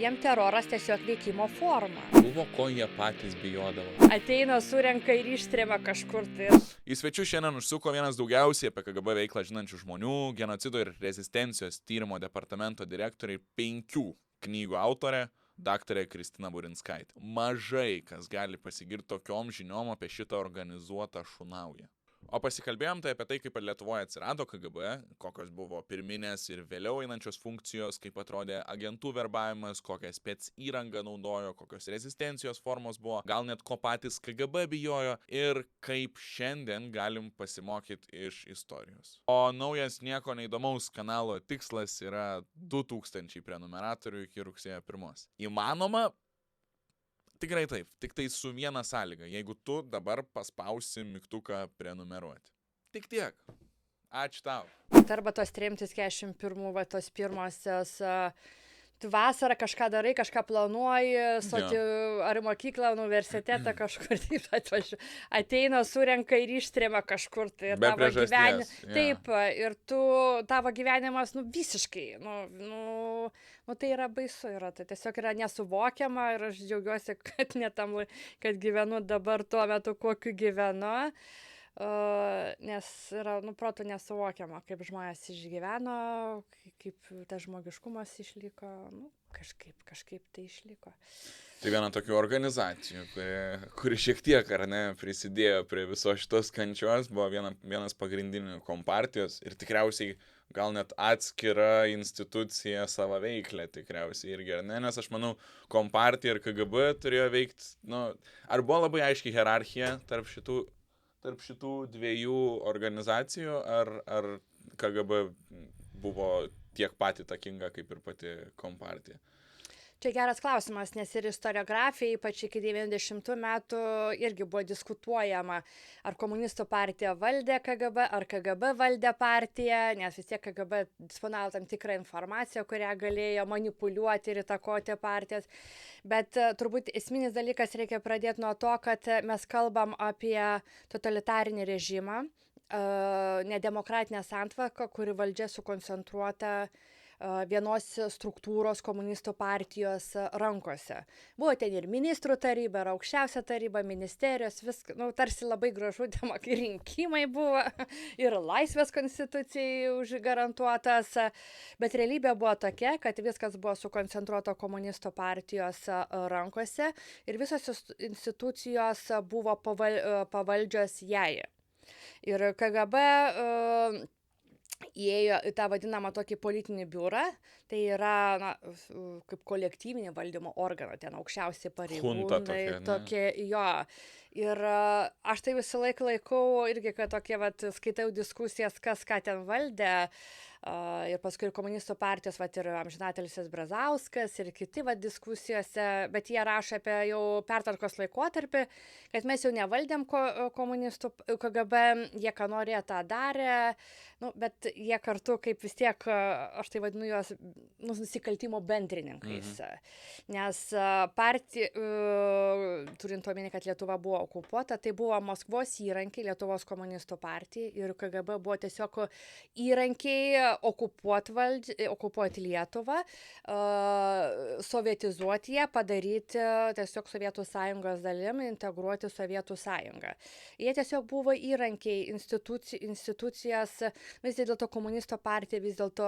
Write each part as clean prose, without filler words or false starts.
Jiem teroras tiesiog veikimo forma. Buvo, ko jie patys bijodavo. Ateina, surenka ir ištrėmia kažkur tai. Į svečių šiandien užsuko vienas daugiausiai apie KGB veiklą žinančių žmonių, genocido ir rezistencijos tyrimo departamento direktoriai, 5 knygų autorė, daktarė Kristina Burinskaitė. Mažai kas gali pasigirti tokiom žiniom apie šitą organizuotą šunaują. O pasikalbėjom tai apie tai, kaip Lietuvoje atsirado KGB, kokios buvo pirminės ir vėliau einančios funkcijos, kaip atrodė agentų verbavimas, kokią spec įrangą naudojo, kokios rezistencijos formos buvo, gal net ko patys KGB bijojo ir kaip šiandien galim pasimokyti iš istorijos. O naujas nieko neįdomaus kanalo tikslas yra 2000 prenumeratorių iki rugsėjo 1. Įmanoma? Tikrai taip, tik tai su viena sąlyga, jeigu tu dabar paspausi mygtuką prenumeruoti. Tik tiek. Ačiū tau. Arba tos tremtis 41, va tos pirmosios, tu vasarą kažką darai, kažką planuoji, ar į mokyklą, universitetą kažkur taip atvažiuoji. Ateina, surenka ir ištrėmia kažkur. Tai be priežasties. Taip, ir tavo gyvenimas, visiškai, tai yra baisu, tai tiesiog yra nesuvokiama ir aš džiaugiuosi, kad kad gyvenu dabar tuo metu, kokiu gyvenu. Nes yra, protu nesuvokiama, kaip žmonės išgyveno, kaip tas žmogiškumas išliko, kažkaip tai išliko. Tai viena tokių organizacijų, kuri šiek tiek, ar ne, prisidėjo prie viso šitos kančios, buvo vienas pagrindinių kompartijos ir tikriausiai gal net atskira institucija savo veiklę tikriausiai irgi, ar ne, nes aš manau, kompartija ir KGB turėjo veikti, ar buvo labai aiškiai hierarchija tarp šitų dviejų organizacijų, ar KGB buvo tiek pati įtakinga kaip ir pati kompartija? Čia geras klausimas, nes ir istoriografija, ypač iki 90 metų, irgi buvo diskutuojama, ar komunistų partija valdė KGB, ar KGB valdė partiją, nes vis tiek KGB disponavo tam tikrą informaciją, kurią galėjo manipuliuoti ir įtakoti partijas. Bet turbūt esminis dalykas reikia pradėti nuo to, kad mes kalbam apie totalitarinį režimą, nedemokratinę santvarką, kuri valdžia sukoncentruota vienos struktūros komunistų partijos rankose. Buvo ten ir ministrų taryba, ir aukščiausia taryba, ministerijos, viskas, tarsi labai gražu, rinkimai buvo, ir laisvės konstitucijai užgarantuotas, bet realybė buvo tokia, kad viskas buvo sukoncentruota komunistų partijos rankose ir visos institucijos buvo pavaldžios jai. Ir KGB įėjo į tą vadinamą tokį politinį biurą, tai yra kaip kolektyvinį valdymo organą, ten aukščiausi pareigūnai, tokie, jo. Ir aš tai visą laiką laikau irgi, kad tokie, skaitau diskusijas, kas ką ten valdė, ir paskui ir komunistų partijos, ir amžinatelis Brazauskas, ir kiti diskusijose, bet jie rašo apie jau pertvarkos laikotarpį, kad mes jau nevaldėm komunistų KGB, jie ką norėjo tą darė, bet jie kartu kaip vis tiek, aš tai vadinu juos nusikaltimo bendrininkais, nes partija, turint omeny, kad Lietuva buvo okupuota, tai buvo Maskvos įrankiai Lietuvos komunistų partijai ir KGB buvo tiesiog įrankiai okupuoti Lietuvą, sovietizuoti ją, padaryti tiesiog Sovietų sąjungos dalim, integruoti Sovietų sąjungą. Jie tiesiog buvo įrankiai, institucijas, vis dėlto komunistų partija vis dėlto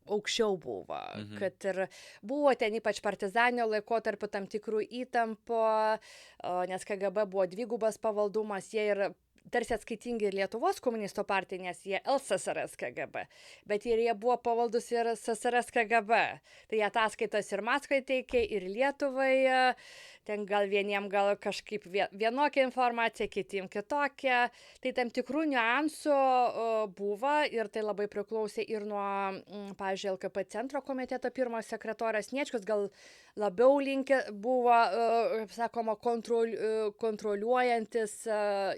aukščiau buvo, kad ir buvo ten ypač partizanio laikotarpiu tam tikrų įtampų, nes KGB buvo dvigubas pavaldumas, jie ir tarsi atskaitingi ir Lietuvos komunistų partijai, nes jie LSSRS KGB, bet ir jie buvo pavaldus ir SSRS KGB. Tai ataskaitas ir Maskvai teikė, ir Lietuvai, ten gal vieniem gal kažkaip vienokia informacija, kitiem kitokia. Tai tam tikrų niuansų buvo ir tai labai priklausė ir nuo, pavyzdžiui, LKP centro komiteto pirmojo sekretorės Sniečkus, gal labiau linkę buvo, kaip sakoma, kontroliuojantis,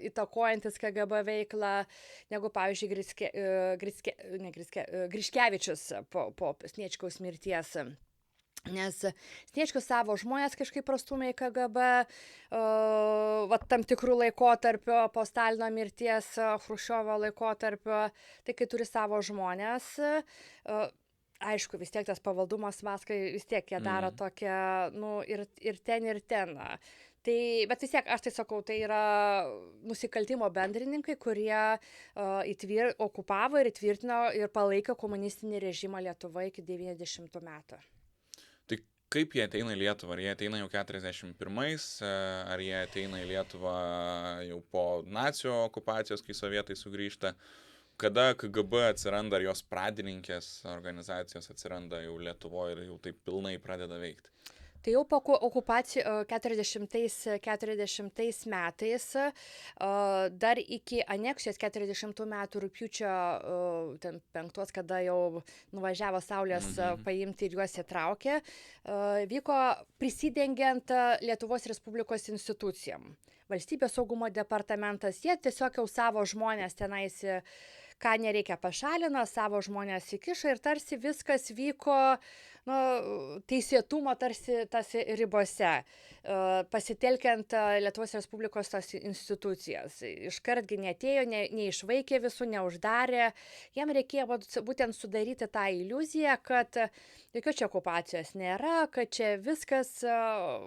įtakojantis KGB veiklą, negu, pavyzdžiui, Griškevičius po Sniečkaus mirties. Nes Sniečkus savo žmonės kažkaip prastumė į KGB, tam tikrų laikotarpio, po Stalino mirties, Chruščiovo laikotarpio, tai kai turi savo žmonės, Aišku, vis tiek tas pavaldumas Maskvai, vis tiek jie daro tokią, nu, ir ten, ir ten. Tai, bet vis tiek, aš tai sakau, tai yra nusikaltimo bendrininkai, kurie okupavo ir įtvirtino ir palaikė komunistinį režimą Lietuvoje iki 90 metų. Tai kaip jie ateina į Lietuvą? Ar jie ateina jau 41-ais, ar jie ateina į Lietuvą jau po nacių okupacijos, kai sovietai sugrįžta? Kada KGB atsiranda, ar jos pradininkės organizacijos atsiranda jau Lietuvoje ir jau taip pilnai pradeda veikti? Tai jau po okupacijų 40 metais, dar iki aneksijos 40 metų rugpjūčio 5, kada jau nuvažiavo Saulės paimti ir juos įtraukė, vyko prisidengiant Lietuvos Respublikos institucijom. Valstybės saugumo departamentas, jie tiesiog jau savo žmonės tenais, ką nereikia pašalino, savo žmonės įkišo ir tarsi viskas vyko teisėtumo tarsi ribose, pasitelkiant Lietuvos Respublikos tos institucijas. Iškartgi neatėjo, neišvaikė visų, neuždarė. Jam reikėjo būtent sudaryti tą iliuziją, kad jokios čia okupacijos nėra, kad čia viskas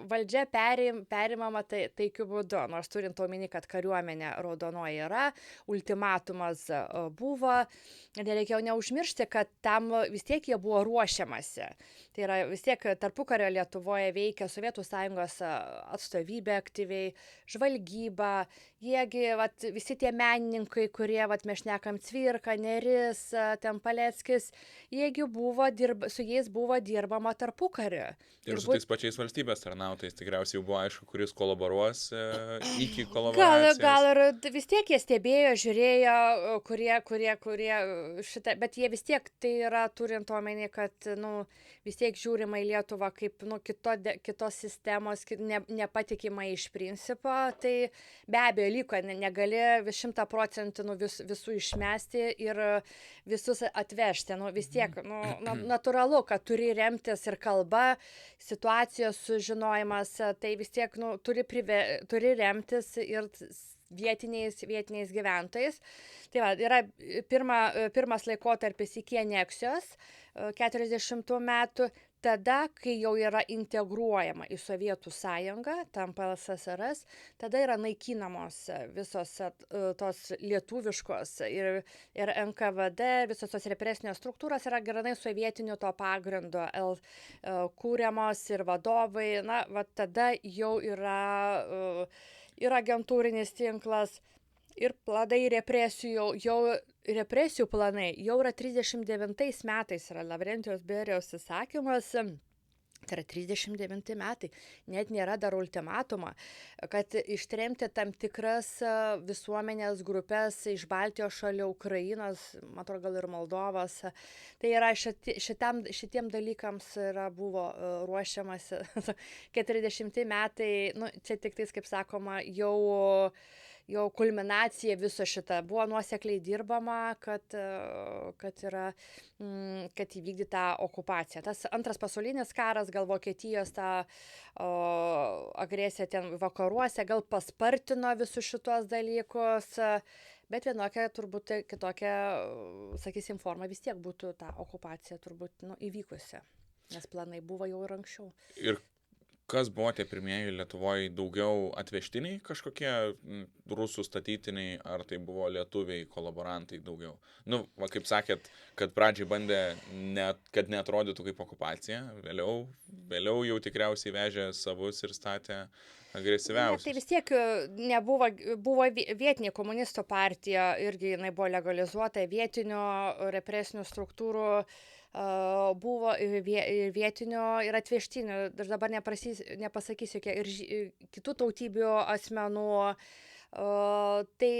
valdžia perimama taikiu būdu. Nors turint omeny, kad kariuomenė raudonoji yra, ultimatumas buvo. Nereikėjo neužmiršti, kad tam vis tiek jie buvo ruošiamasi. Tai yra vis tiek tarpukario Lietuvoje veikia Sovietų Sąjungos atstovybė aktyviai, žvalgyba, jiegi, visi tie menininkai, kurie, mes šnekam Cvirka, Neris, ten Paleckis, jiegi su jais buvo dirbama tarpukariu. Ir su tais pačiais valstybės tarnautojais tikriausiai jau buvo aišku, kuris kolaboruos iki kolaboracijos. Gal ir vis tiek jie stebėjo, žiūrėjo, kurie šitą, bet jie vis tiek tai yra turint omeny, kad, vis tiek žiūrima į Lietuvą kaip, kitos sistemos, nepatikima iš principo, tai be abejo liko, negali 100% visų išmesti ir visus atvežti, vis tiek, natūralu, kad turi remtis ir kalba, situacijos sužinojimas, tai vis tiek, turi remtis ir vietiniais gyventojais. Tai va, yra pirmas laikotarpis iki aneksijos 40 metų, tada, kai jau yra integruojama į Sovietų sąjungą, tampa SSRS, tada yra naikinamos visos tos lietuviškos ir NKVD, visos tos represinės struktūros yra granai sovietinių to pagrindo kūriamos ir vadovai, tada jau yra agentūrinis tinklas ir planai represijų planai jau yra 39 metais, yra Lavrentijaus Berijaus įsakymas, tai yra 39 metai, net nėra dar ultimatumą, kad ištremti tam tikras visuomenės grupės iš Baltijos šalių, Ukrainos, man atrodo, gal ir Moldovos. Tai yra šitiem dalykams buvo ruošiamasi 40 metai, čia tik tais, kaip sakoma, jau kulminacija viso šitą. Buvo nuosekliai dirbama, kad įvykdyta okupacija. Tas antras pasaulinis karas, gal Vokietijos ta agresija ten vakaruose, gal paspartino visus šitos dalykus, bet vienokia turbūt kitokia, sakysim, forma vis tiek būtų ta okupacija turbūt įvykusi, nes planai buvo jau ir anksčiau. Ir kas buvo tie pirmieji Lietuvoje, daugiau atvežtiniai kažkokie rusų statytiniai, ar tai buvo lietuviai kolaborantai daugiau? Kaip sakėt, kad pradžiai bandė, kad neatrodytų kaip okupacija, vėliau jau tikriausiai vežė savus ir statė agresyviausius. Tai vis tiek buvo vietinė komunistų partija, irgi jinai buvo legalizuota, vietinių represinių struktūrų, buvo ir vietinių ir atvežtinių, aš dabar nepasakysiu, ir kitų tautybių asmenų, tai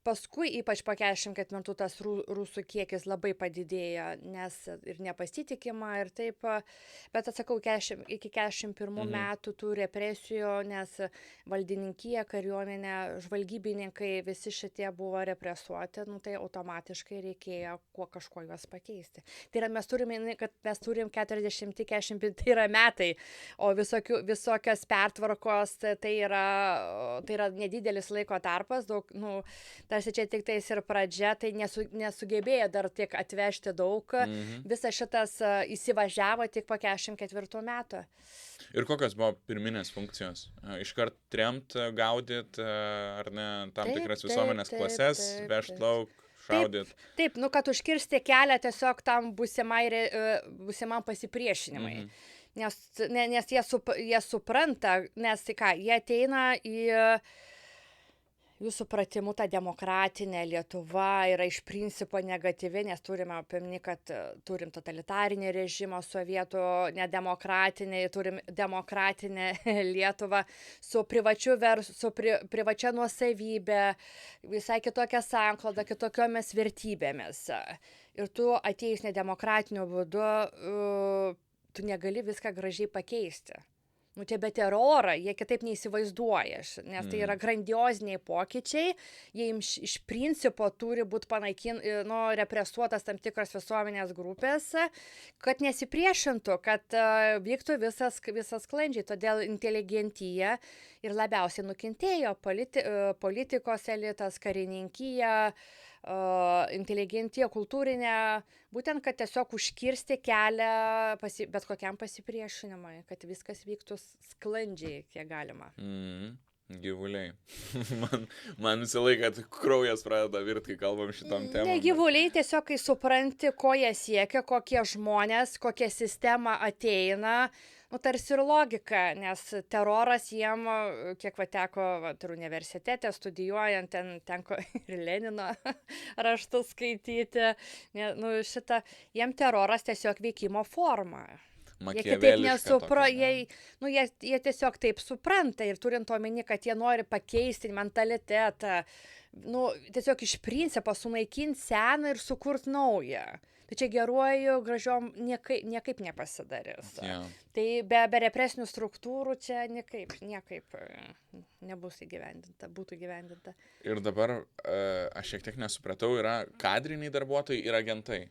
paskui, ypač po 44 tas rusų kiekis labai padidėjo, nes ir nepasitikima ir taip, bet atsakau, iki 41 metų tų represijų, nes valdininkija, kariuomenė, žvalgybininkai, visi šitie buvo represuoti, tai automatiškai reikėjo kažkuo juos pakeisti. Tai yra, mes turim 40-45, tai yra metai, o visokios pertvarkos, tai yra nedidelis laiko tarpas, daug, tarsi čia tik tais ir pradžia, tai nesugebėjo dar tiek atvežti daug, visas šitas įsivažiavo tik po 44 metų. Ir kokios buvo pirminės funkcijos? Iškart tremt, gaudyt, ar ne, tam tikras visuomenės klases, vežt lauk, šaudyt? Taip, kad užkirsti kelią tiesiog tam būsimam pasipriešinimui. Nes jie supranta, nes tai ką, jie ateina į jų supratimu, ta demokratinė Lietuva yra iš principo negatyvi, nes turime apimni, kad turim totalitarinį režimą sovietų, nedemokratinį, turim demokratinę Lietuvą su privačia nuosavybė, visai kitokia sankloda, kitokiomis vertybėmis. Ir tu atėjus nedemokratiniu būdu, tu negali viską gražiai pakeisti. Čia be terorą, jie kitaip neįsivaizduoja, nes tai yra grandioziniai pokyčiai, jie iš principo turi būti represuotas tam tikros visuomenės grupės, kad nesipriešintų, kad vyktų visas sklandžiai. Todėl inteligentija ir labiausiai nukentėjo politikos elitas, karininkija, inteligentija kultūrinė, būtent, kad tiesiog užkirsti kelią bet kokiam pasipriešinimui, kad viskas vyktų sklandžiai, kiek galima. Gyvuliai. man visą laiką kraujas pradeda virti, kai kalbam šitom temom. Ne gyvuliai, tiesiog kai supranti, ko jie siekia, kokie žmonės, kokia sistema ateina, tarsi ir logika, nes teroras jiem, kiek teko ir universitete studijuojant, tenko ir Lenino raštus skaityti, jiem teroras tiesiog veikimo forma. Jie kitaip jie tiesiog taip supranta ir turint omeny, kad jie nori pakeisti mentalitetą, tiesiog iš principo sunaikinti seną ir sukurti naują. Tai čia geruoju, gražiom niekaip nepasidarys. Tai be represinių struktūrų čia niekaip nebus būtų įgyvendinta. Ir dabar, aš šiek tiek nesupratau, yra kadriniai darbuotojai ir agentai.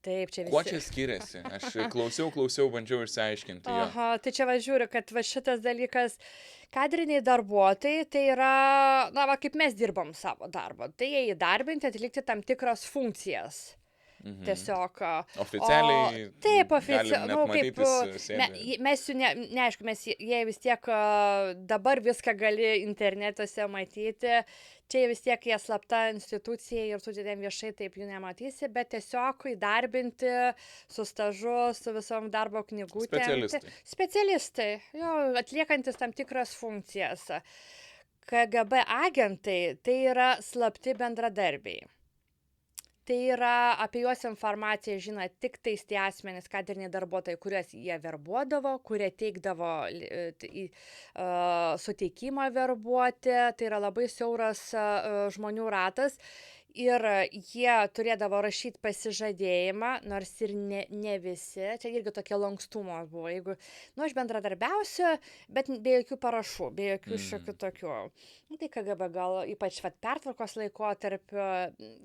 Taip, čia visi. Kuo čia skiriasi? Aš klausiau, bandžiau išsiaiškinti. Aha, tai čia žiūriu, kad šitas dalykas, kadriniai darbuotojai, tai yra, kaip mes dirbam savo darbą. Tai jie įdarbinti, atlikti tam tikras funkcijas. Tiesiog. Oficialiai. Taip, oficialiai. Neaišku, jie vis tiek dabar viską gali internetuose matyti. Čia vis tiek jie slapta institucija ir tu didėm viešai taip jų nematysi, bet tiesiog įdarbinti su stažu, su visom darbo knygutėm. Specialistai, atliekantis tam tikras funkcijas. KGB agentai tai yra slapti bendradarbiai. Tai yra apie juos informaciją žino tik tais tie asmenys, kadriniai darbuotojai, kuriuos jie verbuodavo, kurie teikdavo suteikimą verbuoti. Tai yra labai siauras žmonių ratas. Ir jie turėdavo rašyti pasižadėjimą, nors ir ne visi. Čia irgi tokia lankstumo buvo. Jeigu, aš bendradarbiausiu, bet be jokių parašų, be jokių šiokių tokių. Tai KGB gal ypač pertvarkos laikotarpio,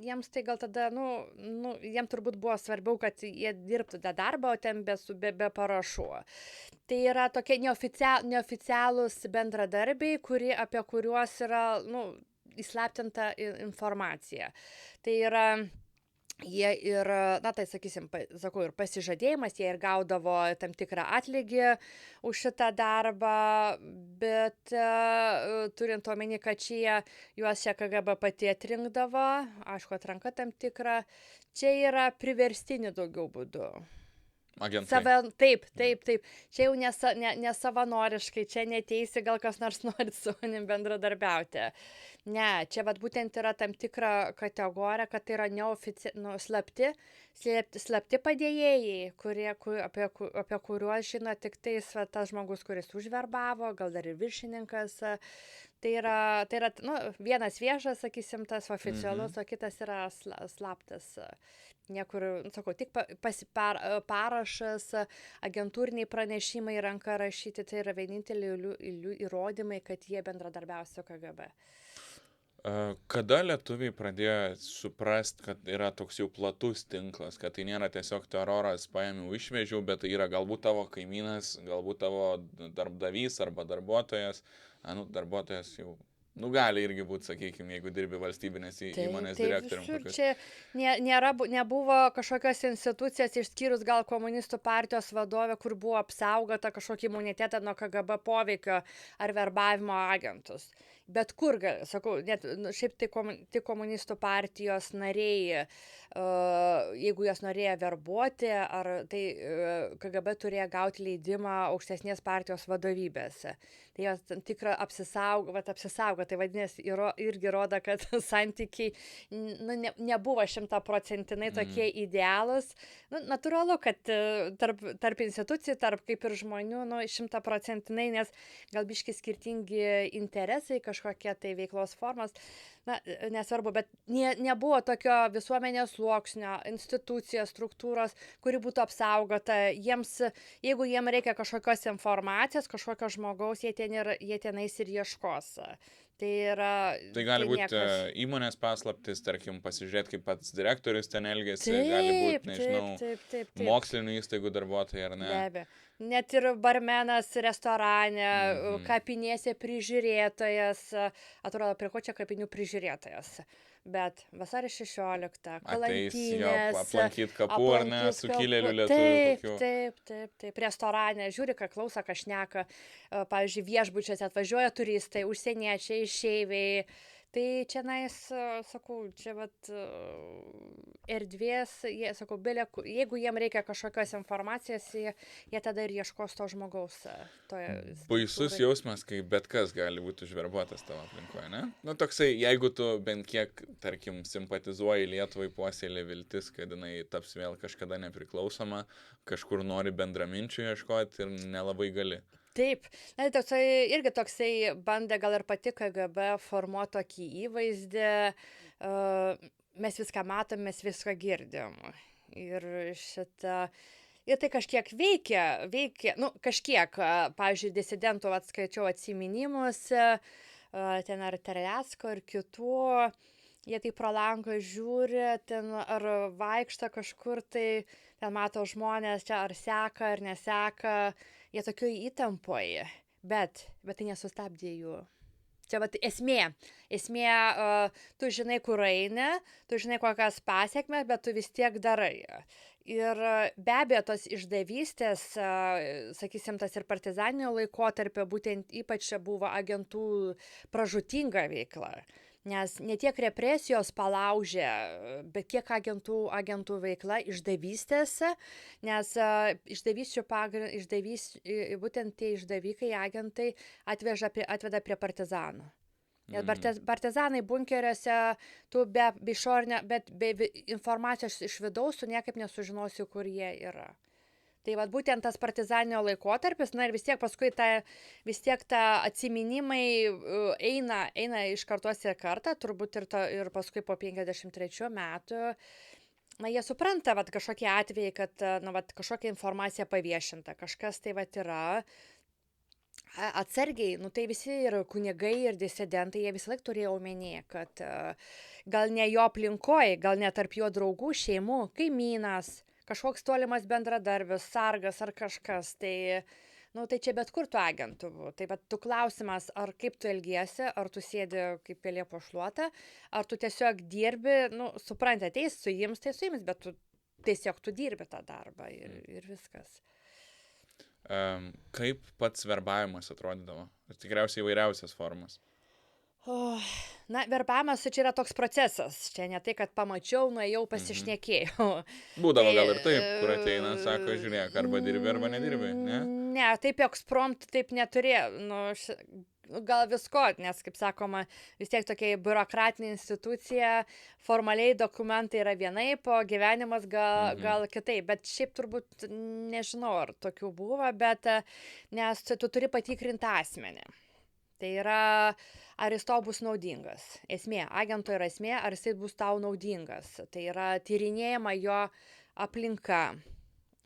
jiems tai gal tada, jiems turbūt buvo svarbiau, kad jie dirbtų tą darbą, o ten be parašų. Tai yra tokie neoficialūs bendradarbiai, apie kuriuos yra, įslaptinta informacija. Tai yra, jie ir, tai sakysim, ir pasižadėjimas, jie ir gaudavo tam tikrą atlygį už šitą darbą, bet turint omeny, kad juos čia KGB pati atrinkdavo, aišku, atranka tam tikrą, čia yra priverstinių daugiau būdų. Agentai. Taip. Čia jau nesavanoriškai, čia neteisi, gal kas nors nori su manim bendradarbiauti. Ne, čia būtent yra tam tikra kategorija, kad tai yra slapti padėjėjai, apie kuriuos žino tik tais tas žmogus, kuris užverbavo, gal dar ir viršininkas. Tai yra vienas viešas, sakysim, tas oficialus, o kitas yra slaptas. Niekur, tik parašas, agentūriniai pranešimai ranka rašyti, tai yra vieninteliai įrodymai, kad jie bendradarbiausia su KGB. Kada lietuviai pradėjo suprast, kad yra toks jau platus tinklas, kad tai nėra tiesiog teroras, paėmiau, išvežiau, bet tai yra galbūt tavo kaimynas, galbūt tavo darbdavys arba darbuotojas, darbuotojas jau Nu, gali irgi būti, sakykime, jeigu dirbi valstybinės įmonės direktorium. Visur čia nebuvo kažkokios institucijos, išskyrus gal komunistų partijos vadovė, kur buvo apsaugota kažkokį imunitetą nuo KGB poveikio ar verbavimo agentus. Bet kur, sakau, net šiaip tai komunistų partijos nariai, jeigu jas norėjo verbuoti, ar tai KGB turėjo gauti leidimą aukštesnės partijos vadovybėse. Tai jos tam tikrą apsisaugo, tai vadinasi, irgi rodo, kad santykiai nebuvo 100% tokie idealūs. Natūralu, kad tarp institucijų, tarp kaip ir žmonių, 100%, nes gal biški skirtingi interesai, kažkokie tai veiklos formos, nesvarbu, bet nebuvo tokio visuomenės sluoksnio, institucijos, struktūros, kuri būtų apsaugota. Jeigu jiem reikia kažkokios informacijos, kažkokio žmogaus, jie tenais ir ieškos. Tai gali būti įmonės paslaptis, tarkim, pasižiūrėti, kaip pats direktorius ten elgėsi, gali būti, nežinau, mokslinių įstaigų darbuotojai ar ne. Be abejo. Net ir barmenas restorane, kapinėse prižiūrėtojas, atrodo, prie ko čia kapinių prižiūrėtojas. Bet vasario 16, kalantynės. Aplankyti kapų ar ne, sukilėlių lietuvių. Taip, restorane, žiūri, ką klauso, ką šneka. Pavyzdžiui, viešbučiuose atvažiuoja turistai, užsieniečiai, išeiviai. Tai čia sakau, čia erdvės, sakau, jeigu jiem reikia kažkokios informacijos, jie tada ir ieškos to žmogaus. Baisus jausmas, kai bet kas gali būti užverbuotas tavo aplinkoje, ne? Toksai, jeigu tu bent kiek, tarkim, simpatizuoji Lietuvai, puoselė viltis, kad jinai taps vėl kažkada nepriklausoma, kažkur nori bendraminčių ieškoti ir nelabai gali. Taip, irgi toksai bandė gal ir pati KGB formuoti tokį įvaizdį, mes viską matom, mes viską girdim. Ir tai kažkiek veikia, kažkiek, pavyzdžiui, disidentų skaičiau atsiminimus, ten ar Terlecko, ar kitų, jie tai pro langą žiūri, ten ar vaikšta kažkur, tai ten mato žmonės, čia ar seka, ar neseka, jie tokioj įtampoje, bet tai nesustabdė jų. Čia esmė, tu žinai, kur eini, tu žinai, kokias pasiekmes, bet tu vis tiek darai. Ir be abejo, tos išdavystės, sakysim, tas ir partizaninio laikotarpio, būtent ypač buvo agentų pražūtinga veikla. Nes ne tiek represijos palaužė, bet kiek agentų veikla išdavystėse, nes būtent tie išdavikai, agentai atveda prie partizanų. Nes partizanai bunkeriuose, tu be informacijos iš vidaus, tu niekaip nesužinosi, kur jie yra. Tai būtent tas partizaninio laikotarpis, ir vis tiek paskui vis tiek atsiminimai eina iš kartos į kartą, turbūt ir paskui po 53 metų, jie supranta, kažkokie atvejai, kad kažkokia informacija paviešinta, kažkas tai yra. Atsargiai, tai visi ir kunigai, ir disidentai, jie visą laiką turėjo omenyje, kad gal ne jo aplinkoje, gal ne tarp jo draugų, šeimų, kaimynas, kažkoks tolimas bendradarbis, sargas ar kažkas, tai čia bet kur tu agentų. Tai tu klausimas, ar kaip tu elgiesi, ar tu sėdi kaip pelė po šluotą, ar tu tiesiog dirbi, supranti, ateis suims, bet tiesiog tu dirbi tą darbą ir viskas. Kaip pats verbavimas atrodydavo? Tikriausiai įvairiausias formas. Verbavimas čia yra toks procesas. Čia ne tai, kad pamačiau, nuėjau, pasišnekėjau. Būdavo gal ir taip, kur ateina, sako, žiūrėk, arba dirbi, arba nedirbi, ne? Ne, taip eksprompt taip neturėjo. Gal visko, nes, kaip sakoma, vis tiek tokia biurokratinė institucija, formaliai dokumentai yra vienaip, o gyvenimas gal kitaip. Bet šiaip turbūt nežinau, ar tokių buvo, bet nes tu turi patikrinti asmenį. Tai yra, ar jis tau bus naudingas. Esmė, agento yra esmė, ar jis bus tau naudingas. Tai yra tyrinėjama jo aplinka,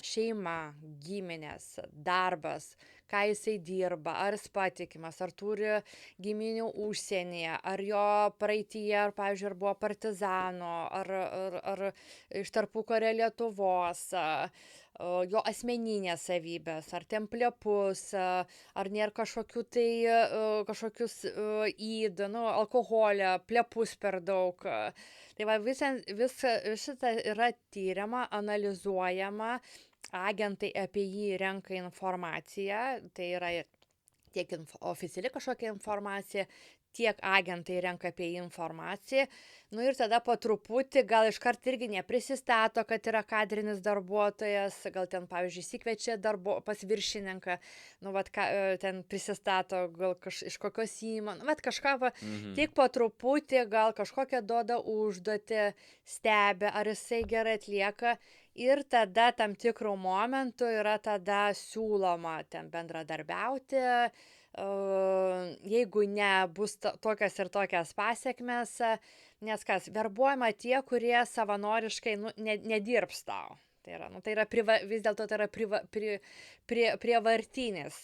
šeima, giminės, darbas, ką jisai dirba, ar jis patikimas, ar turi giminių užsienyje, ar jo praeityje, ar, pavyzdžiui, ar buvo partizano, ar iš tarpukario Lietuvos, jo asmeninės savybės, ar ten plepus, ar nėra kažkokių tai, kažkokius įdų, nu, alkoholio, plepus per daug. Tai va, šitą yra tyriama, analizuojama, agentai apie jį renka informaciją, tai yra tiek oficiali kažkokia informacija, tiek agentai renka apie jį informaciją. Nu ir tada po truputį, gal iškart irgi neprisistato, kad yra kadrinis darbuotojas, gal ten, pavyzdžiui, įsikviečia pas viršininką, nu, vat, ten prisistato, gal iš kokios įmonės, vat kažką, tik po truputį, gal kažkokią duoda užduotį, stebi, ar jisai gerai atlieka. Ir tada tam tikrų momentų yra tada siūloma ten bendradarbiauti, jeigu nebus tokias ir tokias pasiekmes, nes kas, verbuojama tie, kurie savanoriškai nedirbs tau. Tai yra, vis dėlto tai yra prievartinis,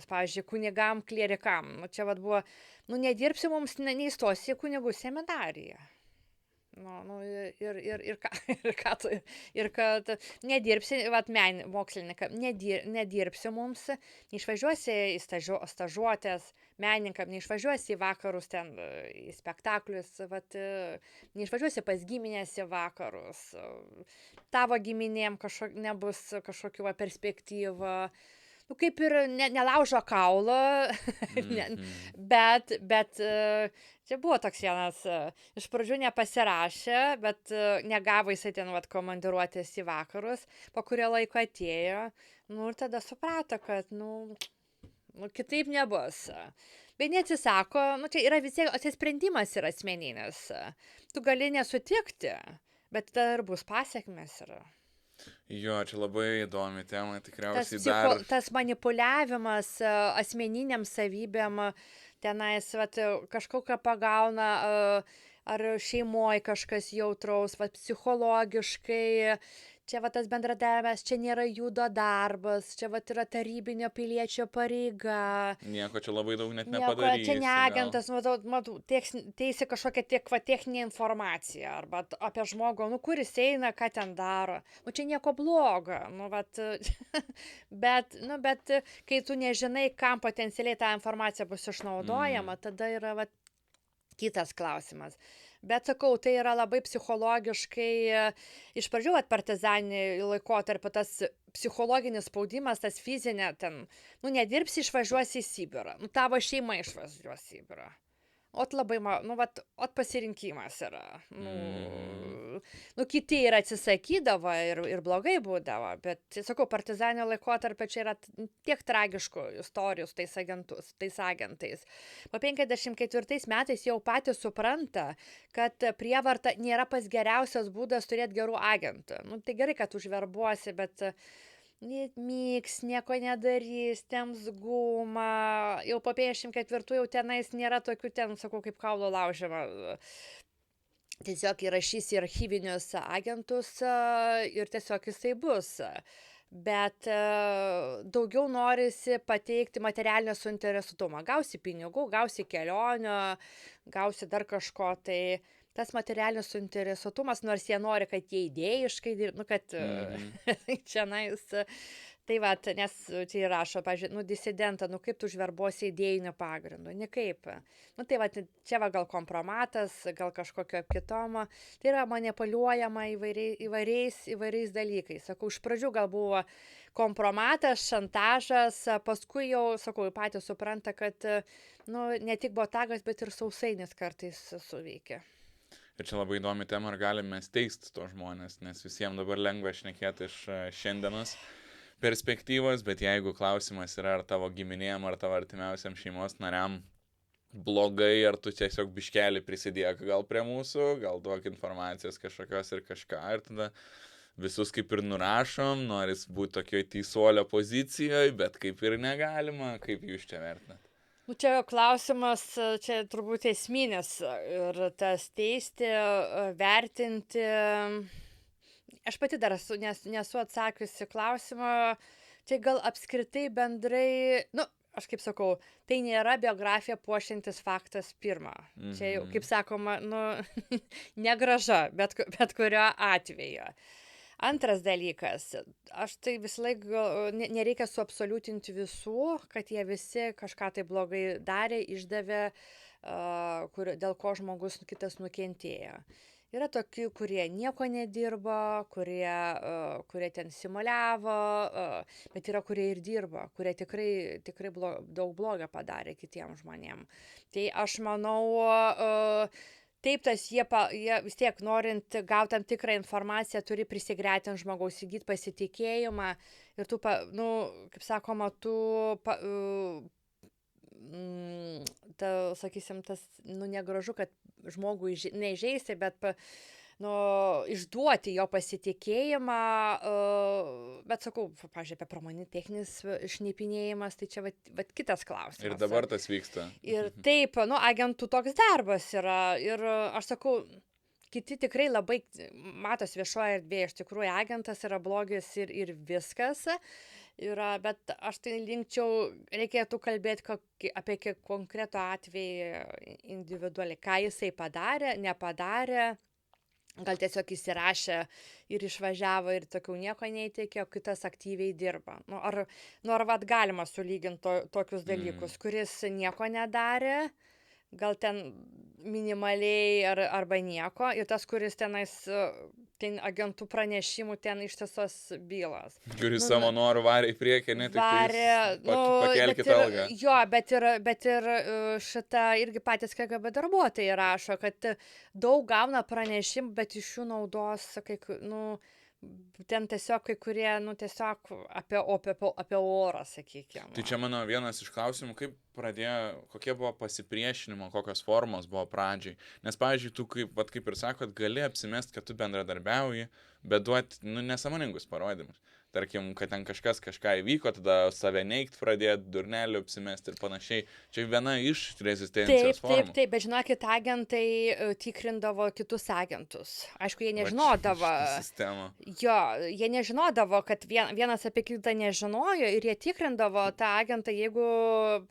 pavyzdžiui, kunigam, klierikam. Čia vat buvo, nedirbsi mums, neįstosi į kunigų seminariją. Ir kad nedirbsi, vat, mokslininką, nedirbsi mums, neišvažiuosi į stažuotės, menininkam, neišvažiuosi į vakarus, ten, į spektaklius, vat, neišvažiuosi pas giminės į vakarus, tavo giminėm nebus kažkokių perspektyvų. Nu, kaip ir nelaužo kaulo, bet čia buvo toks vienas, iš pradžių nepasirašė, bet negavo jisai ten komandiruotės į vakarus, po kurio laiko atėjo, nu ir tada suprato, kad, kitaip nebus. Bet neatsisako, čia yra vis tiek, sprendimas yra asmeninis, tu gali nesutikti, bet tada ir bus pasiekmes yra. Jo, čia labai įdomi tema, tikriausiai tas manipuliavimas asmeniniam savybėm, tenais kažkokią pagauna, ar šeimoje kažkas jautraus, psichologiškai, čia tas bendradarbiavimas, čia nėra judo darbas, čia yra tarybinio piliečio pareiga. Nieko čia labai daug net nepadarysi. Čia ne agentas, matau, teisi kažkokią techninę informaciją, arba apie žmogų, kur jis eina, ką ten daro. Čia nieko blogo, bet kai tu nežinai, kam potencialiai ta informacija bus išnaudojama, tada yra kitas klausimas. Bet sakau, tai yra labai psichologiškai, iš pradžių partizaninį laikotarpį, tas psichologinis spaudimas, tas fizinė, ten, nedirbsi, išvažiuosi į Sibirą, tavo šeima išvažiuos į Sibirą. Labai, pasirinkimas yra. Kiti ir atsisakydavo ir blogai būdavo, bet, sakau, partizaninio laikotarpio čia yra tiek tragiškų istorijų su tais agentais. Po 54 metais jau patys supranta, kad prievarta nėra pats geriausias būdas turėti gerų agentų. Tai gerai, kad užverbuosi, bet myks, nieko nedarys, temps gumą, jau po 54 jau tenais nėra tokių ten, sakau, kaip kaulo laužima. Tiesiog įrašys į archyvinius agentus ir tiesiog jisai bus. Bet daugiau norisi pateikti materialinio suinteresuotumą. Gausi pinigų, gausi kelionio, gausi dar kažko, tai tas materialinis suinteresuotumas, nors jie nori, kad jie idėjiškai dirbtų, kad čia nais, tai nes čia rašo, pavyzdžiui, disidentą, kaip tu užverbuosi idėjinių pagrindų, nekaip. Tai čia gal kompromatas, gal kažkokio kitomo, tai yra manipuliuojama įvairiais dalykais. Sakau, iš pradžių gal buvo kompromatas, šantažas, paskui jau, sakau, patys supranta, kad ne tik botagas, bet ir sausainis kartais suveikia. Ir čia labai įdomi tema, ar galime teisti to žmonės, nes visiems dabar lengva šnekėti iš šiandienos perspektyvos, bet jeigu klausimas yra, ar tavo giminėm, ar tavo artimiausiam šeimos nariam blogai, ar tu tiesiog biškelį prisidėk gal prie mūsų, gal duok informacijos kažkokios ir kažką, ir tada visus kaip ir nurašom, noris būti tokioj teisuolio pozicijoje, bet kaip ir negalima, kaip jūs čia vertinat? Čia klausimas, čia turbūt esminis ir tas teisti, vertinti. Aš pati dar nesu atsakiusi klausimą, čia gal apskritai bendrai, aš kaip sakau, tai nėra biografija puošiantis faktas pirma. Čia jau, kaip sakoma, negraža, bet kurio atveju. Antras dalykas, aš tai visą laiką nereikia suabsoliutinti visų, kad jie visi kažką tai blogai darė, išdavė, dėl ko žmogus kitas nukentėjo. Yra tokių, kurie nieko nedirbo, kurie ten simuliavo, bet yra, kurie ir dirbo, kurie tikrai daug blogio padarė kitiems žmonėms. Tai aš manau, taip, jie vis tiek, norint gauti tam tikrą informaciją, turi prisigretinti žmogaus, įgyti pasitikėjimą ir tu, kaip sakoma, sakysim, tas, negražu, kad žmogui neįžeisti, bet, išduoti jo pasitikėjimą, bet sakau, pavyzdžiui, apie pramoninį techninis šnipinėjimas, tai čia vat kitas klausimas. Ir dabar tas vyksta. Ir taip, agentų toks darbas yra. Ir aš sakau, kiti tikrai labai matos viešoje erdvėje, iš tikrųjų agentas yra blogis ir viskas. Bet aš tai linkčiau, reikėtų kalbėti apie konkretų atvejį individualiai, ką jisai padarė, nepadarė. Gal tiesiog įsirašė ir išvažiavo ir tokių nieko neįteikė, o kitas aktyviai dirba. Ar galima sulyginti tokius dalykus, kuris nieko nedarė, gal ten minimaliai arba nieko, ir tas, kuris ten agentų pranešimų, ten ištisos bylos. Kuris savo norų varė į priekį, ne tik pakelkite algą. Jo, bet ir šitą irgi patys KGB darbuotojai rašo, kad daug gauna pranešimų, bet iš jų naudos, ten tiesiog kai kurie, tiesiog apie orą, sakykime. Tai čia mano vienas iš klausimų, kokie buvo pasipriešinimo, kokios formos buvo pradžiai. Nes, pavyzdžiui, tu, kaip ir sakot, gali apsimest, kad tu bendradarbiauji, bet duoti, nesąmoningus parodymus. Tarkim, kad ten kažką įvyko, tada save neigt pradėti, durnelių apsimesti ir panašiai. Čia viena iš rezistencijos formų. Taip, bet žinokit, agentai tikrindavo kitus agentus. Aišku, jie nežinodavo. Jo, jie nežinodavo, kad vienas apie kitą nežinojo ir jie tikrindavo tą agentą, jeigu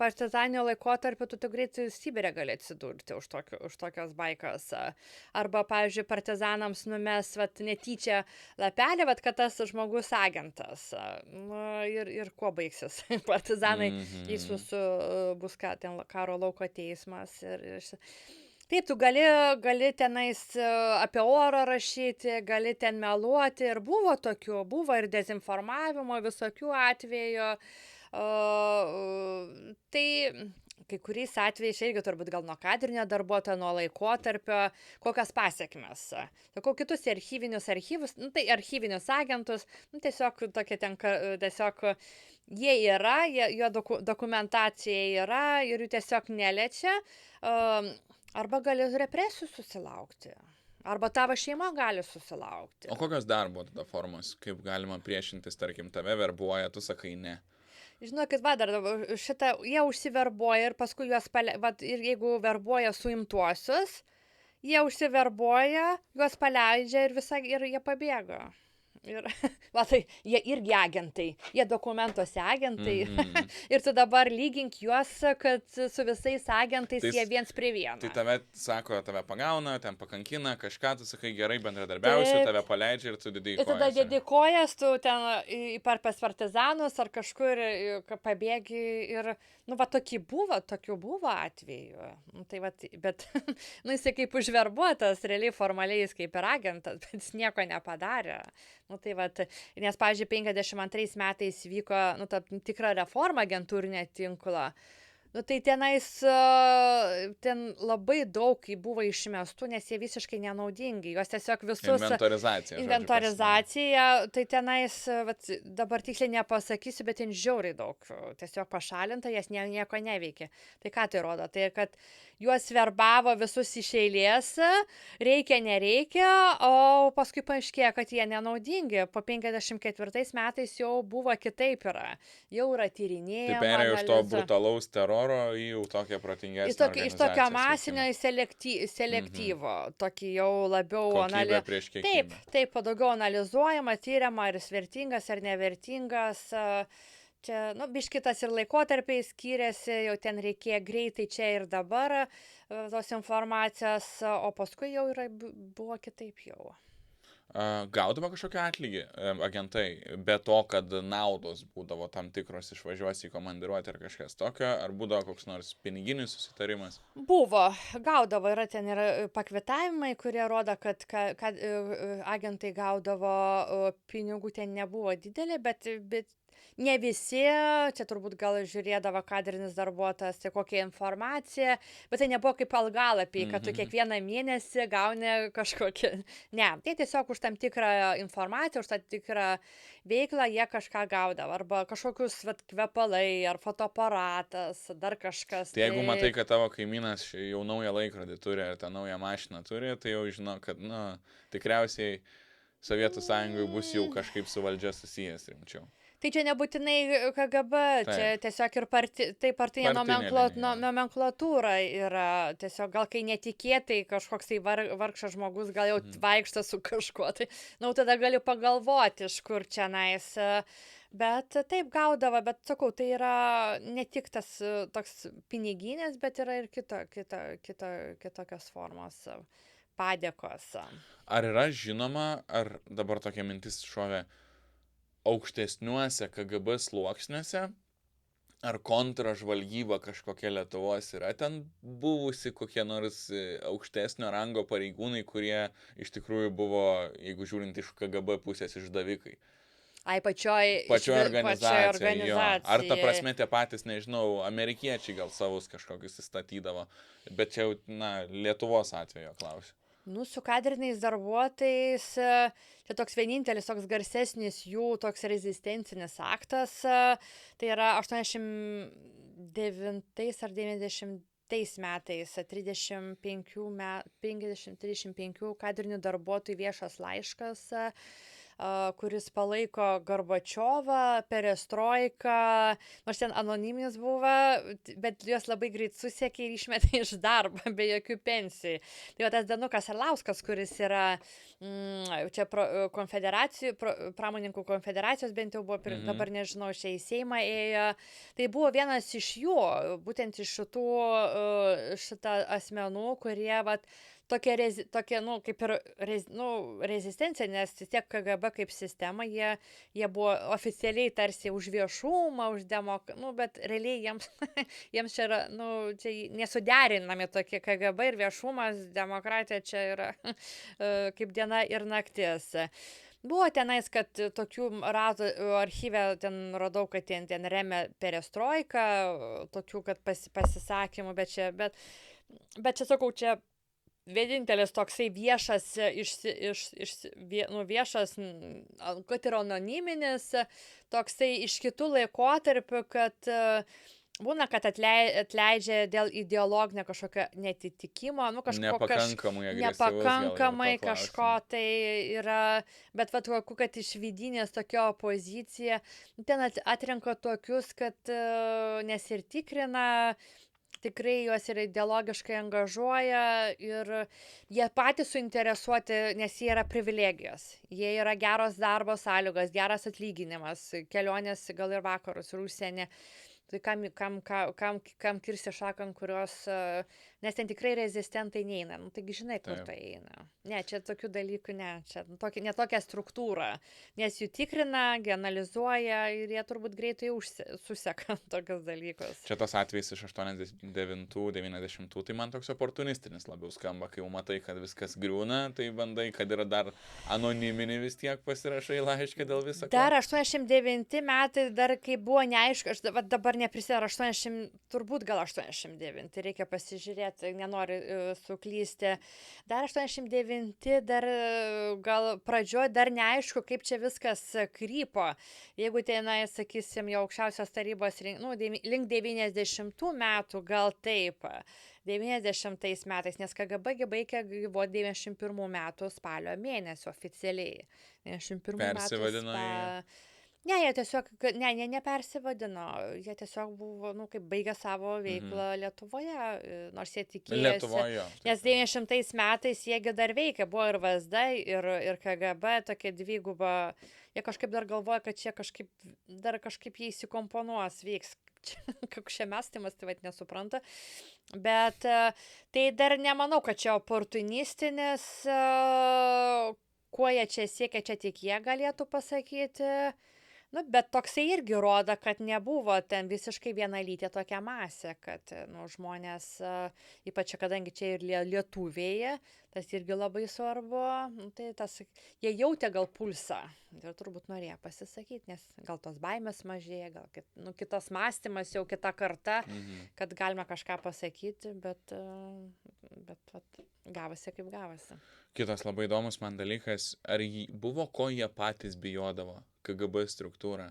partizaninio laikotarpio tu greitai Sibire gali atsidurti už tokios baikas. Arba, pavyzdžiui, partizanams numes netyčia lapelį, kad tas žmogus agentas. Ir kuo baigsis. Partizanai įsus bus ten karo lauko teismas. Taip, tu gali tenais apie orą rašyti, gali ten meluoti ir buvo ir dezinformavimo, visokių atvejų. Tai kai kuriais atvejais irgi turbūt gal nuo kadrinio darbuotojo, nuo laikotarpio, kokias pasiekmes. Sakau, kitus archyvinius tai archyvinius agentus, tiesiog tokie tiesiog jie yra, jo dokumentacija yra ir jų tiesiog neliečia, arba gali represijų susilaukti. Arba tavo šeima gali susilaukti. O kokios dar buvo tada formos, kaip galima priešintis, tarkim, tave verbuoja, tu sakai ne? Žinokit, jie užsiverbuoja ir paskui juos ir jeigu verbuoja suimtuosius, jie užsiverbuoja, juos paleidžia ir jie pabėga. Tai jie irgi agentai, jie dokumentuose agentai. Ir tu dabar lygink juos, kad su visais agentais jie viens prie vieno. Tai tave pagauna, ten pakankina, kažką, tu sakai gerai bendradarbiausiu, tave paleidžia ir tu dedi kojas. Ir tada dedi kojas, tu ten pas partizanus ar kažkur pabėgi ir, tokių buvo atvejų. Bet, jisai kaip užverbuotas, realiai formaliai jis kaip ir agentas, bet jis nieko nepadarė. Nes, pavyzdžiui, 52 metais vyko tam tikra reforma agentūrinė tinklo. Tai ten labai daug buvo išmestų, nes jie visiškai nenaudingi. Juos tiesiog visus... Inventorizacija. Tai tenais, dabar tiksliai nepasakysiu, bet ten žiauriai daug. Tiesiog pašalinta, jas nieko neveikia. Tai ką tai rodo? Tai, kad juos verbavo visus iš eilės, reikia, nereikia, o paskui paaiškėjo, kad jie nenaudingi. Po 54 metais jau buvo kitaip yra. Jau yra tyrinėjama. Tai perėjo iš to brutalaus teroro į jau tokią protingesnę organizaciją. Iš tokio masinio selektyvo. Tokį jau labiau analizuojama. Taip, daugiau analizuojama, tyriama, ar jis vertingas, ar nevertingas. Čia, biškitas ir laikotarpiai skiriasi, jau ten reikėjo greitai čia ir dabar tos informacijos, o paskui jau buvo kitaip jau. Gaudavo kažkokį atlygį agentai, be to, kad naudos būdavo tam tikros išvažiuosi į komandiruotę ar kažkas tokio, ar būdavo koks nors piniginis susitarimas? Buvo, gaudavo, ten yra pakvitavimai, kurie rodo, kad agentai gaudavo pinigų, ten nebuvo didelė, bet ne visi, čia turbūt gal žiūrėdavo kadrinis darbuotojas, tai kokia informacija, bet tai nebuvo kaip algalapiai, kad tu kiekvieną mėnesį gauni kažkokį. Ne, tai tiesiog už tam tikrą informaciją, už tam tikrą veiklą jie kažką gaudavo, arba kažkokius kvepalai, ar fotoaparatas, dar kažkas. Tai jeigu matai, kad tavo kaimynas jau naują laikrodį turi, ar tą naują mašiną turi, tai jau žinau, kad, tikriausiai Sovietų Sąjungoje bus jau kažkaip su valdžia susijęs rimčiau. Tai čia nebūtinai KGB, čia tiesiog ir partinė nomenklatūra yra. Tiesiog gal kai netikėtai kažkoks tai vargšas žmogus gal jau vaikšto su kažkuo, tai tada galiu pagalvoti, iš kur čia nais. Bet taip gaudavo, bet sakau, tai yra ne tik tas toks piniginės, bet yra ir kitokios formos padėkos. Ar yra žinoma, ar dabar tokia mintis šovė, aukštesniuose KGB sluoksniuose, ar kontražvalgyba kažkokia Lietuvos yra ten buvusi, kokie nors aukštesnio rango pareigūnai, kurie iš tikrųjų buvo, jeigu žiūrint iš KGB pusės, išdavikai? Pačioj organizacijai. Ar ta prasme tie patys, nežinau, amerikiečiai gal savus kažkokius įstatydavo, bet čia jau, Lietuvos atvejo klausiu. Su kadriniais darbuotojais, čia toks vienintelis, toks garsesnis jų toks rezistencinis aktas, tai yra 89 ar 90 metais 35 kadrinių darbuotojų viešas laiškas, kuris palaiko Gorbačiovą, perestroiką, nors ten anoniminis buvo, bet juos labai greit susiekė ir išmetė iš darbo, be jokių pensijų. Tai tas Danukas Arlauskas, kuris yra čia pramonininkų konfederacijos, bent jau buvo, dabar nežinau, čia į Seimą ėjo, tai buvo vienas iš jų, būtent iš šitą asmenų, kurie, tokia, kaip ir rezistencija, nes vis tiek KGB kaip sistema, jie buvo oficialiai tarsi už viešumą, už bet realiai jiems čia yra, čia nesuderinami tokie KGB ir viešumas, demokratija čia yra kaip diena ir naktis. Buvo tenais, kad tokių archyve ten radau, kad ten remia perestroiką, tokių, kad pasisakymų, bet čia sakau, čia vienintelis toksai viešas, viešas, kad ir anoniminis, toksai iš kitų laikotarpių, kad būna, kad atleidžia dėl ideologinio kažkokio netitikimo, nepakankamai kažko tai yra, bet kad iš vidinės tokio opozicija, ten atrenka tokius, kad nes ir tikrina, tikrai juos ir ideologiškai angažuoja ir jie patys suinteresuoti, nes jie yra privilegijos. Jie yra geros darbo sąlygos, geras atlyginimas, kelionės gal ir vakarus ir užsienį. Tai kam kirsti šaką, kurios, nes ten tikrai rezistentai neina, taigi žinai, kur tai eina. Ne, čia tokių dalykų ne, čia netokia struktūra, nes jų tikrina, analizuoja ir jie turbūt greitai suseka tokius dalykus. Čia tas atvejis iš 89-90, tai man toks oportunistinis labiau skamba, kai jau matai, kad viskas griūna, tai bandai, kad yra dar anoniminį vis tiek pasirašai laišką dėl viso. Dar 89 metai, dar kai buvo neaišku, aš dabar neprisimenu, 80, turbūt gal 89, reikia pasižiūrėti, nenoriu suklysti. Dar 89, dar gal pradžioj dar neaišku, kaip čia viskas krypo. Jeigu tenai, sakysim, jau aukščiausios tarybos link 90 metų, gal taip. 90 metais, nes KGB baigė gyvuoti 91 metų spalio mėnesio oficialiai. 91 persivadino Ne, jie tiesiog, nepersivadino, jie tiesiog buvo, kaip baigė savo veiklą Lietuvoje, nors jie tikėjosi. Lietuvoje. Nes 90 metais jiegi dar veikia, buvo ir VSD, ir KGB, tokia dviguba, jie kažkaip dar galvoja, kad čia kažkaip jie įsikomponuos, veiks. Koks čia mąstymas, tai nesupranta. Bet tai dar nemanau, kad čia oportunistinis kuo jie čia siekia, čia tik jie galėtų pasakyti. Nu, bet toksai irgi rodo, kad nebuvo ten visiškai vienalytė tokia masė, kad nu, žmonės, ypač kadangi čia ir lietuviai, tas irgi labai svarbu, nu, tai tas, jie jautė gal pulsą ir turbūt norėjo pasisakyti, nes gal tos baimės mažėja, gal kitas mąstymas jau kita karta, kad galima kažką pasakyti, bet vat, gavosi kaip gavosi. Kitas labai įdomus man dalykas, ar buvo ko jie patys bijodavo, KGB struktūra?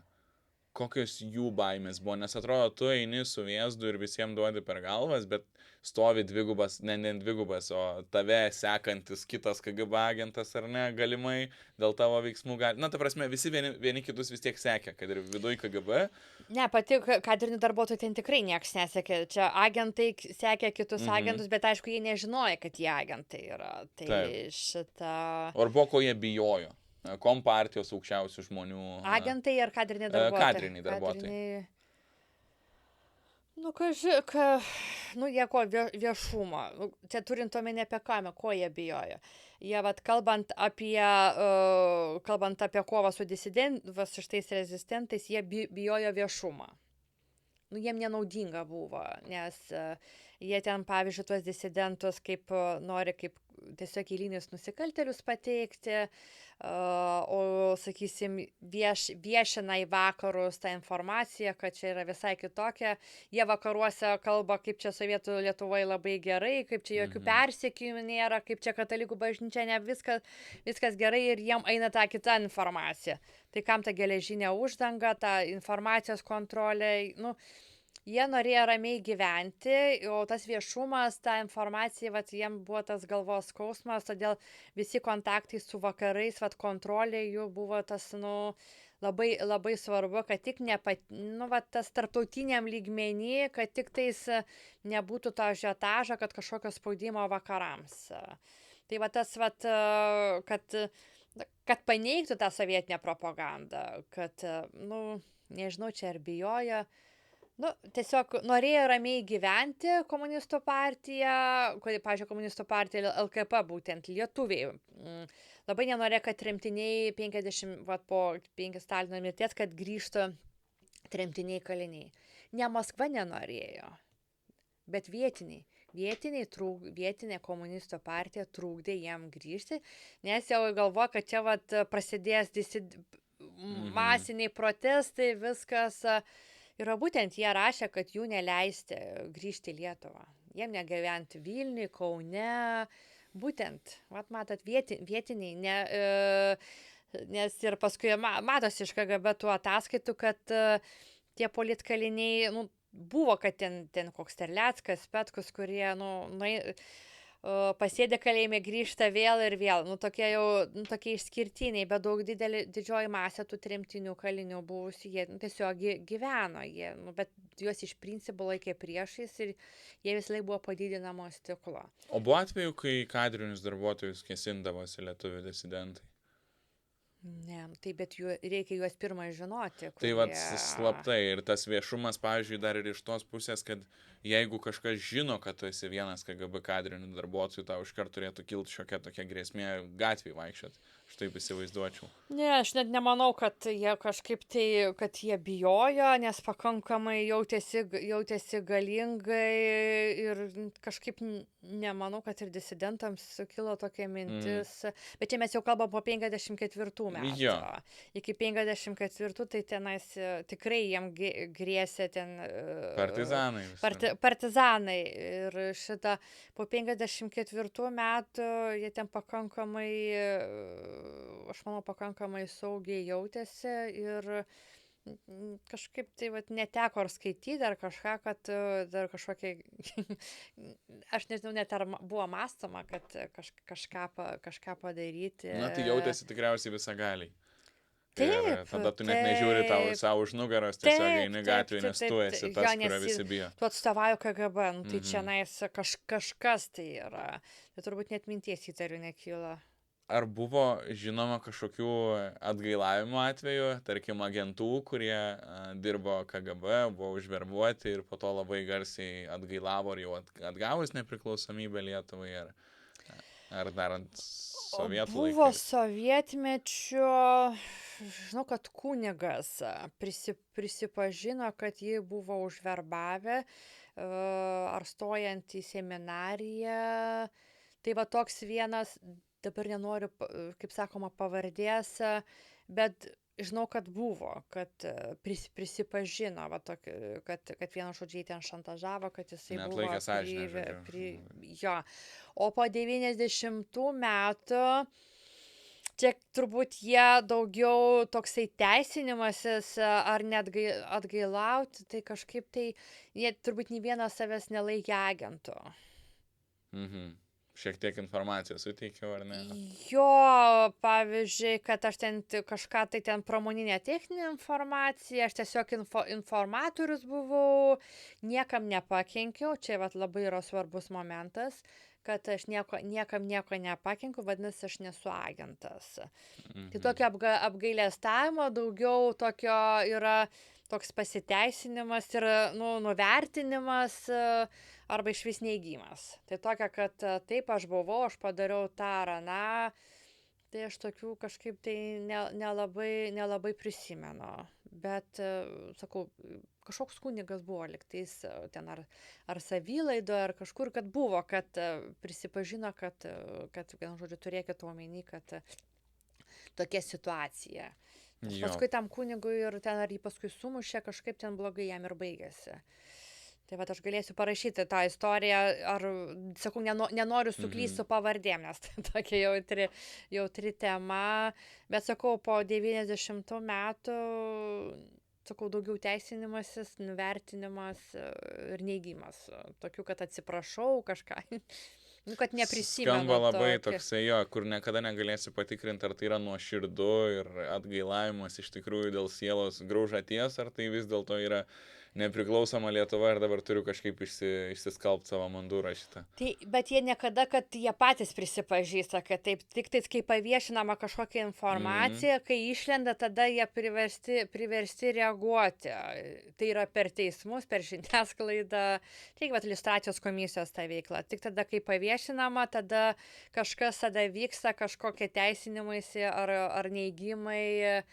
Kokios jų baimės buvo? Nes atrodo, tu eini su Vėzdu ir visiems duodi per galvas, bet stovi dvigubas, ne dvigubas, o tave sekantis kitas KGB agentas ar ne, galimai dėl tavo veiksmų gali. Na, ta prasme, visi vieni kitus vis tiek sekė, kad ir viduje KGB. Ne, pati kadrinių darbuotojų ten tikrai nieks nesekė. Čia agentai sekė kitus agentus, bet aišku, jie nežinojo, kad jie agentai yra. Tai taip. Šitą... Ar buvo ko jie bijojo? Kompartijos aukščiausių žmonių. Agentai ar kadriniai darbuotojai? Kadriniai darbuotojai. Nu, jie ko viešumo. Čia turint omeny apie ką, ko jie bijojo. Jie, kalbant apie kovą su disidentais, šitais rezistentais, jie bijojo viešumą. Nu, jiem nenaudinga buvo, nes jie ten, pavyzdžiui, tuos disidentus nori kaip tiesiog eilinius nusikaltėlius pateikti, o, sakysim, viešina į vakarus tą informaciją, kad čia yra visai kitokia. Jie vakaruose kalba, kaip čia Sovietų Lietuvoje labai gerai, kaip čia jokių persekiojimų nėra, kaip čia katalikų bažnyčia, ne viskas gerai ir jiem eina ta kita informacija. Tai kam ta geležinė uždanga, ta informacijos kontrolė, nu, jie norėjo ramiai gyventi, o tas viešumas, ta informacija, jiem buvo tas galvos skausmas, todėl visi kontaktai su vakarais, kontrolė jų buvo tas, labai, labai svarbu, kad tik tas tarptautiniam lygmenį, kad tik tais nebūtų to ažiotažo, kad kažkokio spaudimo vakarams. Tai tas, kad paneigtų tą sovietinę propagandą, kad, nežinau, čia ar bijojo, tiesiog norėjo ramiai gyventi komunistų partija, pavyzdžiui, komunistų partija LKP būtent lietuviai. Labai nenorėjo, kad tremtiniai 50, po Stalino mirties, kad grįžtų tremtiniai kaliniai. Ne Maskva nenorėjo, bet vietinė komunistų partija trukdė jiem grįžti, nes jau galvoja, kad čia prasidės masiniai protestai, viskas. Ir būtent jie rašė, kad jų neleisti grįžti į Lietuvą. Jiem negyventi Vilniui, Kaune, būtent, matot, vietiniai, nes ir paskui matosi iš KGB tų ataskaitų, kad tie politkaliniai, buvo, kad ten koks Terleckas, Petkus, kurie, pasėdė kalėjime, grįžta vėl ir vėl. Tokie jau, tokie išskirtiniai, bet daug didžioji masė tų tremtinių kalinių buvusių, jie tiesiog gyveno, bet juos iš principo laikė priešais ir jie vis laik buvo padidinamo stiklo. O buvo atveju, kai kadrinius darbuotojus kėsindavosi lietuvių disidentai? Ne, tai bet reikia juos pirmą žinoti. Tai slaptai ir tas viešumas, pavyzdžiui, dar ir iš tos pusės, kad jeigu kažkas žino, kad tu esi vienas KGB kadrinių darbuotojų, tau iškart turėtų kilti šiokia tokia grėsmė gatvėje vaikščioti. Aš taip įsivaizduočiau. Ne, aš net nemanau, kad jie kažkaip tai, kad jie bijojo, nes pakankamai jautėsi galingai ir kažkaip nemanau, kad ir disidentams sukilo tokia mintis. Bet čia mes jau kalbam po 54 metų. Jo. Iki 54 tai tenais tikrai jiem grėsė ten partizanai. Partizanai. Ir po 54 metų jie ten pakankamai, aš manau, pakankamai saugiai jautėsi ir kažkaip tai neteko ar skaityti ar kažką, kad dar kažkokie, aš nežinau, net ar buvo mąstoma, kad kažką padaryti. Na, tai jautėsi tikriausiai visagaliai. Taip, ir tada tu net nežiūri tau savo už nugaros, tiesiog eini gatvėje, nes tu esi tas, kurio visi bijo. Tu atstovauji KGB, tai čia kažkas tai yra. Tai turbūt net minties įtarių nekyla. Ar buvo žinoma kažkokių atgailavimo atvejų, tarkim, agentų, kurie dirbo KGB, buvo užverbuoti ir po to labai garsiai atgailavo ir jau atgavus nepriklausomybę Lietuvai? Ar dar ant sovietų Buvo laikais? sovietmečiu, žinau, kad kunigas prisipažino, kad jį buvo užverbavę ar stojant į seminariją. Tai va toks vienas, dabar nenoriu, kaip sakoma, pavardės, bet žinau, kad buvo, kad prisipažino, va, kad vienu žodžiu ten šantažavo, kad jisai Net buvo laikė sąžinę, žodžiu. jo. O po 90 metų, čia turbūt jie daugiau toksai teisinimasis ar net atgailauti, tai kažkaip tai jie turbūt nei vienas savęs nelaikė agentu. Šiek tiek informacijos suteikiau, ar ne? Jo, pavyzdžiui, kad aš ten kažką tai ten pramoninę techninę informaciją, aš tiesiog informatorius buvau, niekam nepakenkiau, čia vat labai yra svarbus momentas, kad aš niekam nieko nepakenkiu, vadinasi, aš nesu agentas. Tai tokio apgailestavimo daugiau tokio yra toks pasiteisinimas ir nuvertinimas arba išvis neigimas. Tai tokia, kad taip aš buvau, aš padariau tą ar aną, tai aš tokių kažkaip tai nelabai prisimenu. Bet, sakau, kažkoks kunigas buvo liktais ten ar savylaido, ar kažkur, kad buvo, kad prisipažino, kad vienu žodžiu, turėkit omeny, kad tokia situacija. Paskui tam kunigui ir ten ar jį paskui sumušė, kažkaip ten blogai jam ir baigėsi. Tai va, aš galėsiu parašyti tą istoriją, ar, sakau, nenoriu suklysti su pavardėm, nes tai tokia jautri tema, bet sakau, po 90 metų, sakau, daugiau teisinimasis, nuvertinimas ir neigimas. Tokių, kad atsiprašau kažką. Kad neprisimenu. Skamba labai toksai jo, kur niekada negalėsi patikrinti, ar tai yra nuoširdu ir atgailavimas iš tikrųjų dėl sielos graužaties, ar tai vis dėlto yra nepriklausoma Lietuva ir dabar turiu kažkaip išsiskalbti savo mandūrą šitą. Tai, bet jie niekada, kad jie patys prisipažįsta, kad taip, tik tais, kai paviešinama kažkokia informacija, kai išlenda, tada jie priversti reaguoti. Tai yra per teismus, per žiniasklaidą, tai vat iliustracijos komisijos ta veikla. Tik tada, kai paviešinama, tada kažkas tada vyksta, kažkokie teisinimaisi ar neigimai.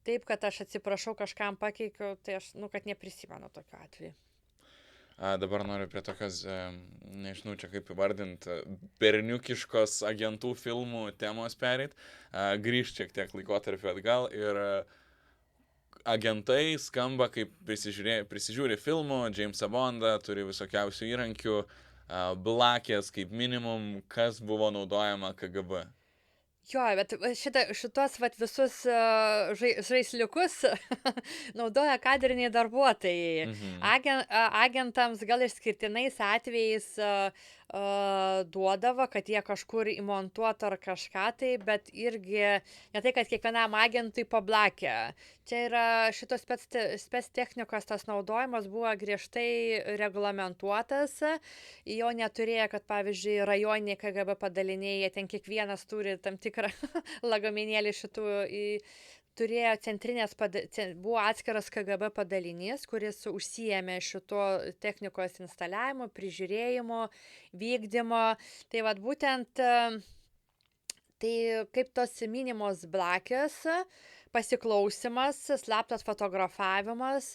Taip, kad aš atsiprašau, kažkam pakeikiau, tai aš, kad neprisimenu tokiu atveju. Dabar noriu prie tokios, nežinau čia kaip įvardinti, berniukiškos agentų filmų temos pereit, grįžti šiek tiek laikotarpį atgal ir agentai skamba kaip prisižiūri filmų, Jamesą Bondą, turi visokiausių įrankių, blakės kaip minimum, kas buvo naudojama KGB. Jo, bet šitos visus žaisliukus naudoja kadriniai darbuotojai. Agentams gal išskirtinais atvejais duodavo, kad jie kažkur įmontuotų ar kažką tai, bet irgi ne tai, kad kiekvienam agentui pablakė. Čia yra šitos spec technikos tas naudojimas buvo griežtai reglamentuotas, jo neturėjo, kad pavyzdžiui rajoniniai KGB padaliniai, jie ten kiekvienas turi tam tikrą lagaminėlį šitų, turėjo buvo atskiras KGB padalinys, kuris užsiėmė šito technikos instaliavimo, prižiūrėjimo, vykdymo. Tai vat būtent, tai kaip tos minimos blakės, pasiklausimas, slaptas fotografavimas,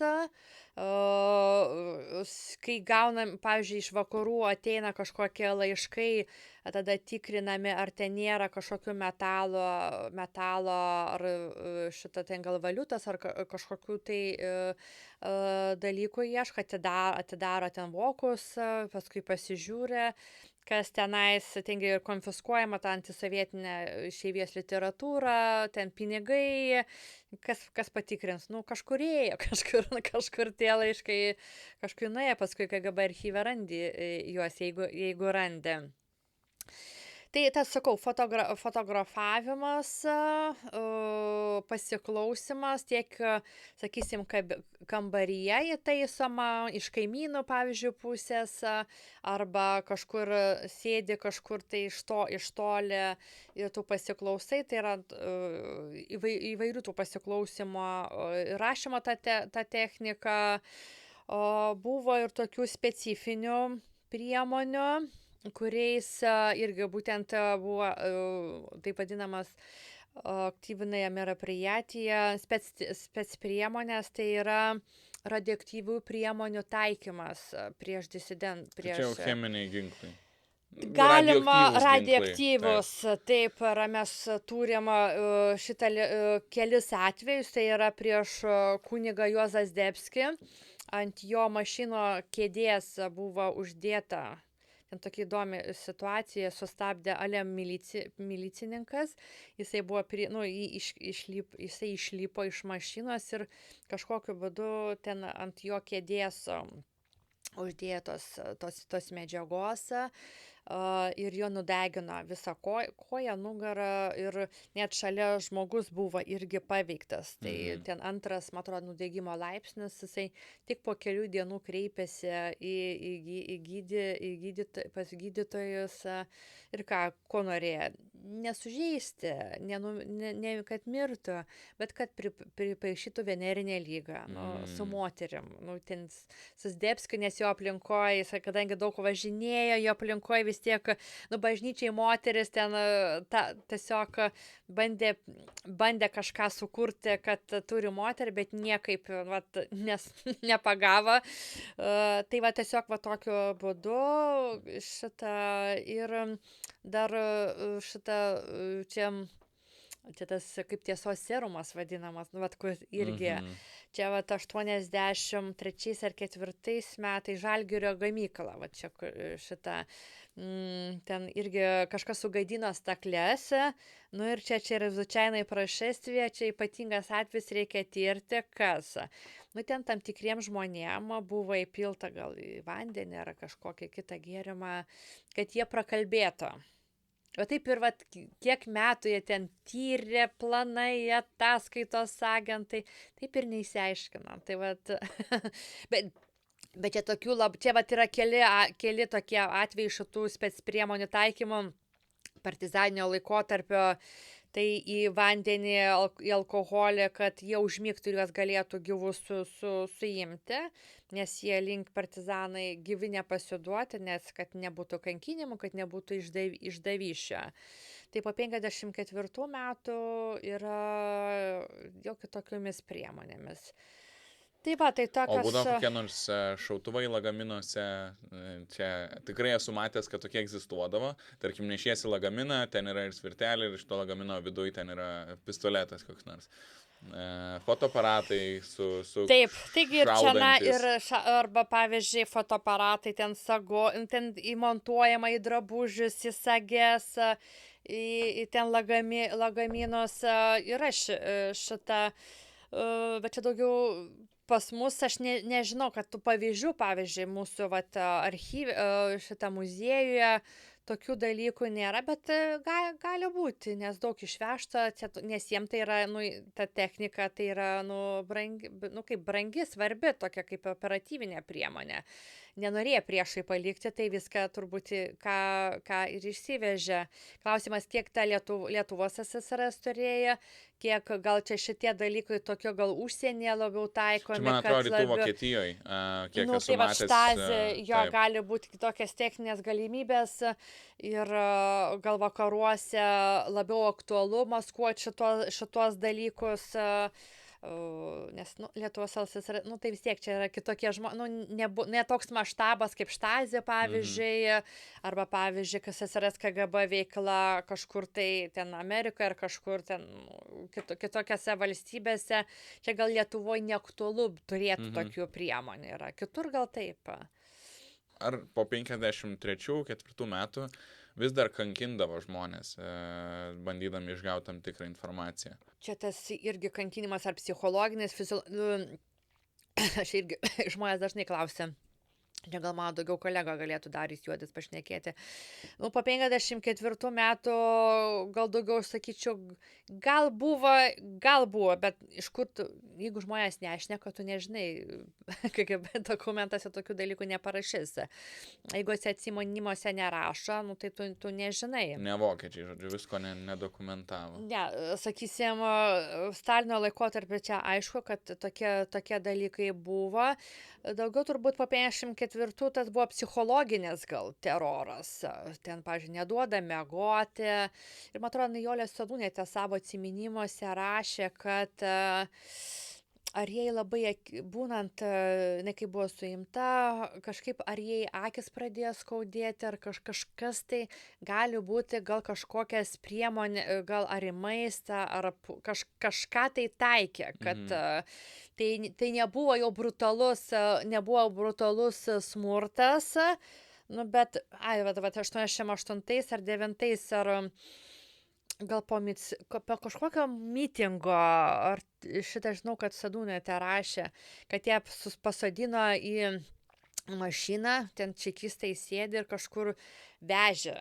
kai gaunam, pavyzdžiui, iš vakarų ateina kažkokie laiškai, tada tikrinami, ar ten nėra kažkokių metalo ar šitą ten gal valiutos, ar kažkokių tai dalykų ieško, atidaro ten vokus, paskui pasižiūri, kas tenais, tengi ir konfiskuojama ta antisovietinė išeivijos literatūra, ten pinigai, kas patikrins, kažkur ėjo, kažkur tie laiškai, kažkur nuėjo, paskui KGB archyve randi juos, jeigu randi. Tai tas, sakau, fotografavimas, pasiklausimas, tiek, sakysim, kambaryje įtaisoma, iš kaimynų, pavyzdžiui, pusės, arba kažkur sėdi, kažkur tai iš toli ir tu pasiklausai, tai yra įvairių tų pasiklausimo rašymo ta technika. Buvo ir tokių specifinių priemonių. kuriais irgi būtent buvo taip vadinamas aktyvinėje meraprijatėje specpriemonės, tai yra radioaktyvių priemonių taikymas prieš Tai čia jau cheminiai ginklai. Galima Radioaktyvūs taip, mes turim šitą kelis atvejus, tai yra prieš kunigą Juozą Zdebskį, ant jo mašino kėdės buvo uždėta, ten tokia įdomi situacija, sustabdė Alem milicininkas, jisai buvo, jisai išlipo iš mašinos ir kažkokiu būdu ten ant jo kėdės uždėtos tos medžiagos ir jo nudegino visą koją, nugarą ir net šalia žmogus buvo irgi paveiktas. Tai ten antras, man atrodo, nudegimo laipsnis, jisai tik po kelių dienų kreipėsi pas gydytojus ir ko norėjo. Nesužeisti, ne kad mirtų, bet kad pripaišytų venerinę lygą su moterim. Ten su Zdebskiu, nes jo aplinkoje, kadangi daug važinėjo, jo aplinkoje vis tiek, bažnyčiai moteris ten tiesiog bandė kažką sukurti, kad turi moterį, bet niekaip nepagavo. Tai tiesiog tokiu būdu šitą ir dar šitą čia tas kaip tiesos serumas vadinamas, kur irgi čia 83 ar 4 metais Žalgirio gamykla, čia šitą, ten irgi kažkas sugadino stakles, ir čia rezulčiainai prašestvė, čia ypatingas atvejis, reikia tirti, kas. Ten tam tikriem žmonėm buvo įpilta gal į vandenį ar kažkokią kitą gėrimą, kad jie prakalbėtų. O taip ir kiek metų jie ten tyrė, planai, ataskaitos agentai, taip ir neįsiaiškino. Tai bet čia tokių čia yra keli tokie atvejai šitų specpriemonių taikymų partizaninio laikotarpio, tai į vandenį, į alkoholį, kad jie užmigtų ir juos galėtų gyvus suimti, nes jie link partizanai gyvi nepasiduoti, nes kad nebūtų kankinimų, kad nebūtų išdavysčio. Tai po 54 metų yra jau kitokiomis priemonėmis. Tai tai tokios... O būdavo kokie nors šautuvai lagaminuose, čia tikrai esu matęs, kad tokie egzistuodavo. Tarkim, nešiesi lagaminą, ten yra ir svirtelė, ir iš to lagamino viduje ten yra pistoletas koks nors. Fotoaparatai su Taip, taigi ir čia, arba pavyzdžiui, fotoaparatai ten ten įmontuojama į drabužius, į sages, į ten lagaminus, yra šitą, bet čia daugiau... Pas mus, aš nežinau, kad tų pavyzdžių, pavyzdžiui, mūsų archyve, šitą muziejuje, tokių dalykų nėra, bet gali būti, nes daug išvežta, nes jiem tai yra, ta technika, tai yra, brangi, svarbi, tokia kaip operatyvinė priemonė. Nenorėjo priešai palikti, tai viską turbūt ką ir išsivežė. Klausimas, kiek ta Lietuvos SSRS turėjo, kiek gal čia šitie dalykai tokio gal užsienyje labiau taikomi. Čia man atrodo, rytų Vokietijoje, kiek esu matęs. Štazė, gali būti kitokias techninės galimybės ir gal vakaruose labiau aktualu maskuoti šitos dalykus. Nes Lietuvos SSR, tai vis tiek čia yra kitokie žmonės, ne toks maštabas kaip Štazė, pavyzdžiui, arba pavyzdžiui, SSRS KGB veikla kažkur tai ten Amerikoje ar kažkur ten kitokiose valstybėse, čia gal Lietuvoje neaktualu turėtų tokių priemonių, yra kitur gal taip. Ar po 53-4 metų vis dar kankindavo žmonės, bandydami išgauti tam tikrą informaciją? Čia tas irgi kankinimas ar psichologinis, aš irgi žmonės dažnai klausia. Čia gal mano daugiau kolega galėtų Darys Juodis pašnekėti. Po 54 metų gal daugiau, sakyčiau, gal buvo, bet iš kur jeigu žmonės nešneka, tu nežinai, KGB dokumentuose tokių dalykų neparašys. Jeigu esi atsiminimuose nerašo, tai tu nežinai. Ne vokiečiai, žodžiu, visko nedokumentavo. Ne, sakysim, Stalino laikotarpiu čia aišku, kad tokie dalykai buvo. Daugiau turbūt po 54 4 tas buvo psichologinis gal teroras. Ten, pavyzdžiui, neduoda miegoti. Ir man atrodo, Nijolė Sadūnaitė savo atsiminimuose rašė, kad ar jai labai, būnant, kai buvo suimta, kažkaip ar jai akis pradėjo skaudėti, ar kažkas tai gali būti, gal kažkokias priemonė, gal ar į maistą, ar kažką tai taikė, kad tai nebuvo jau brutalus smurtas, nu bet, vat 88 ar 9 ar gal po kažkokio mitingo, ar šitą žinau, kad Sadūnaitė rašė, kad ją pasodino į mašiną, ten čekistai sėdi ir kažkur vežė.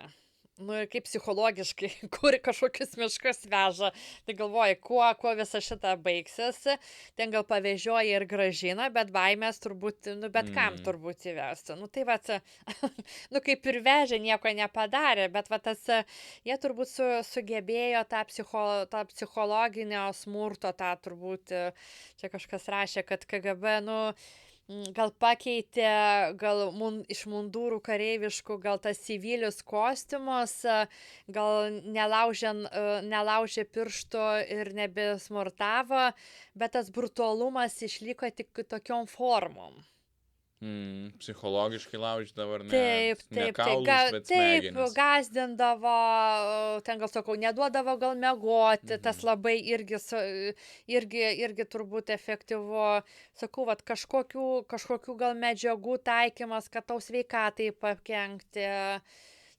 Nu ir kaip psichologiškai, kur kažkokius miškus veža. Tai galvoju, kuo visa šita baigsis. Ten gal pavežioja ir gražina, bet baimės turbūt, nu bet kam turbūt įvesti. Nu tai vat, nu kaip ir vežė, nieko nepadarė, bet va tas, jie turbūt sugebėjo tą psichologinio smurto, tą turbūt, čia kažkas rašė, kad KGB, nu, gal pakeitė, gal iš mundurų kareiviškų, gal tas civilius kostiumus, gal nelaužė piršto ir nebesmurtavo, bet tas brutalumas išliko tik tokiom formom. Psichologiškai laužydavo, ar ne? Taip, gazdindavo, ten gal sakau, neduodavo gal miegoti, tas labai irgi turbūt efektyvu, sakau, vat kažkokių gal medžiagų taikymas, kad tau sveikatai pakenkti.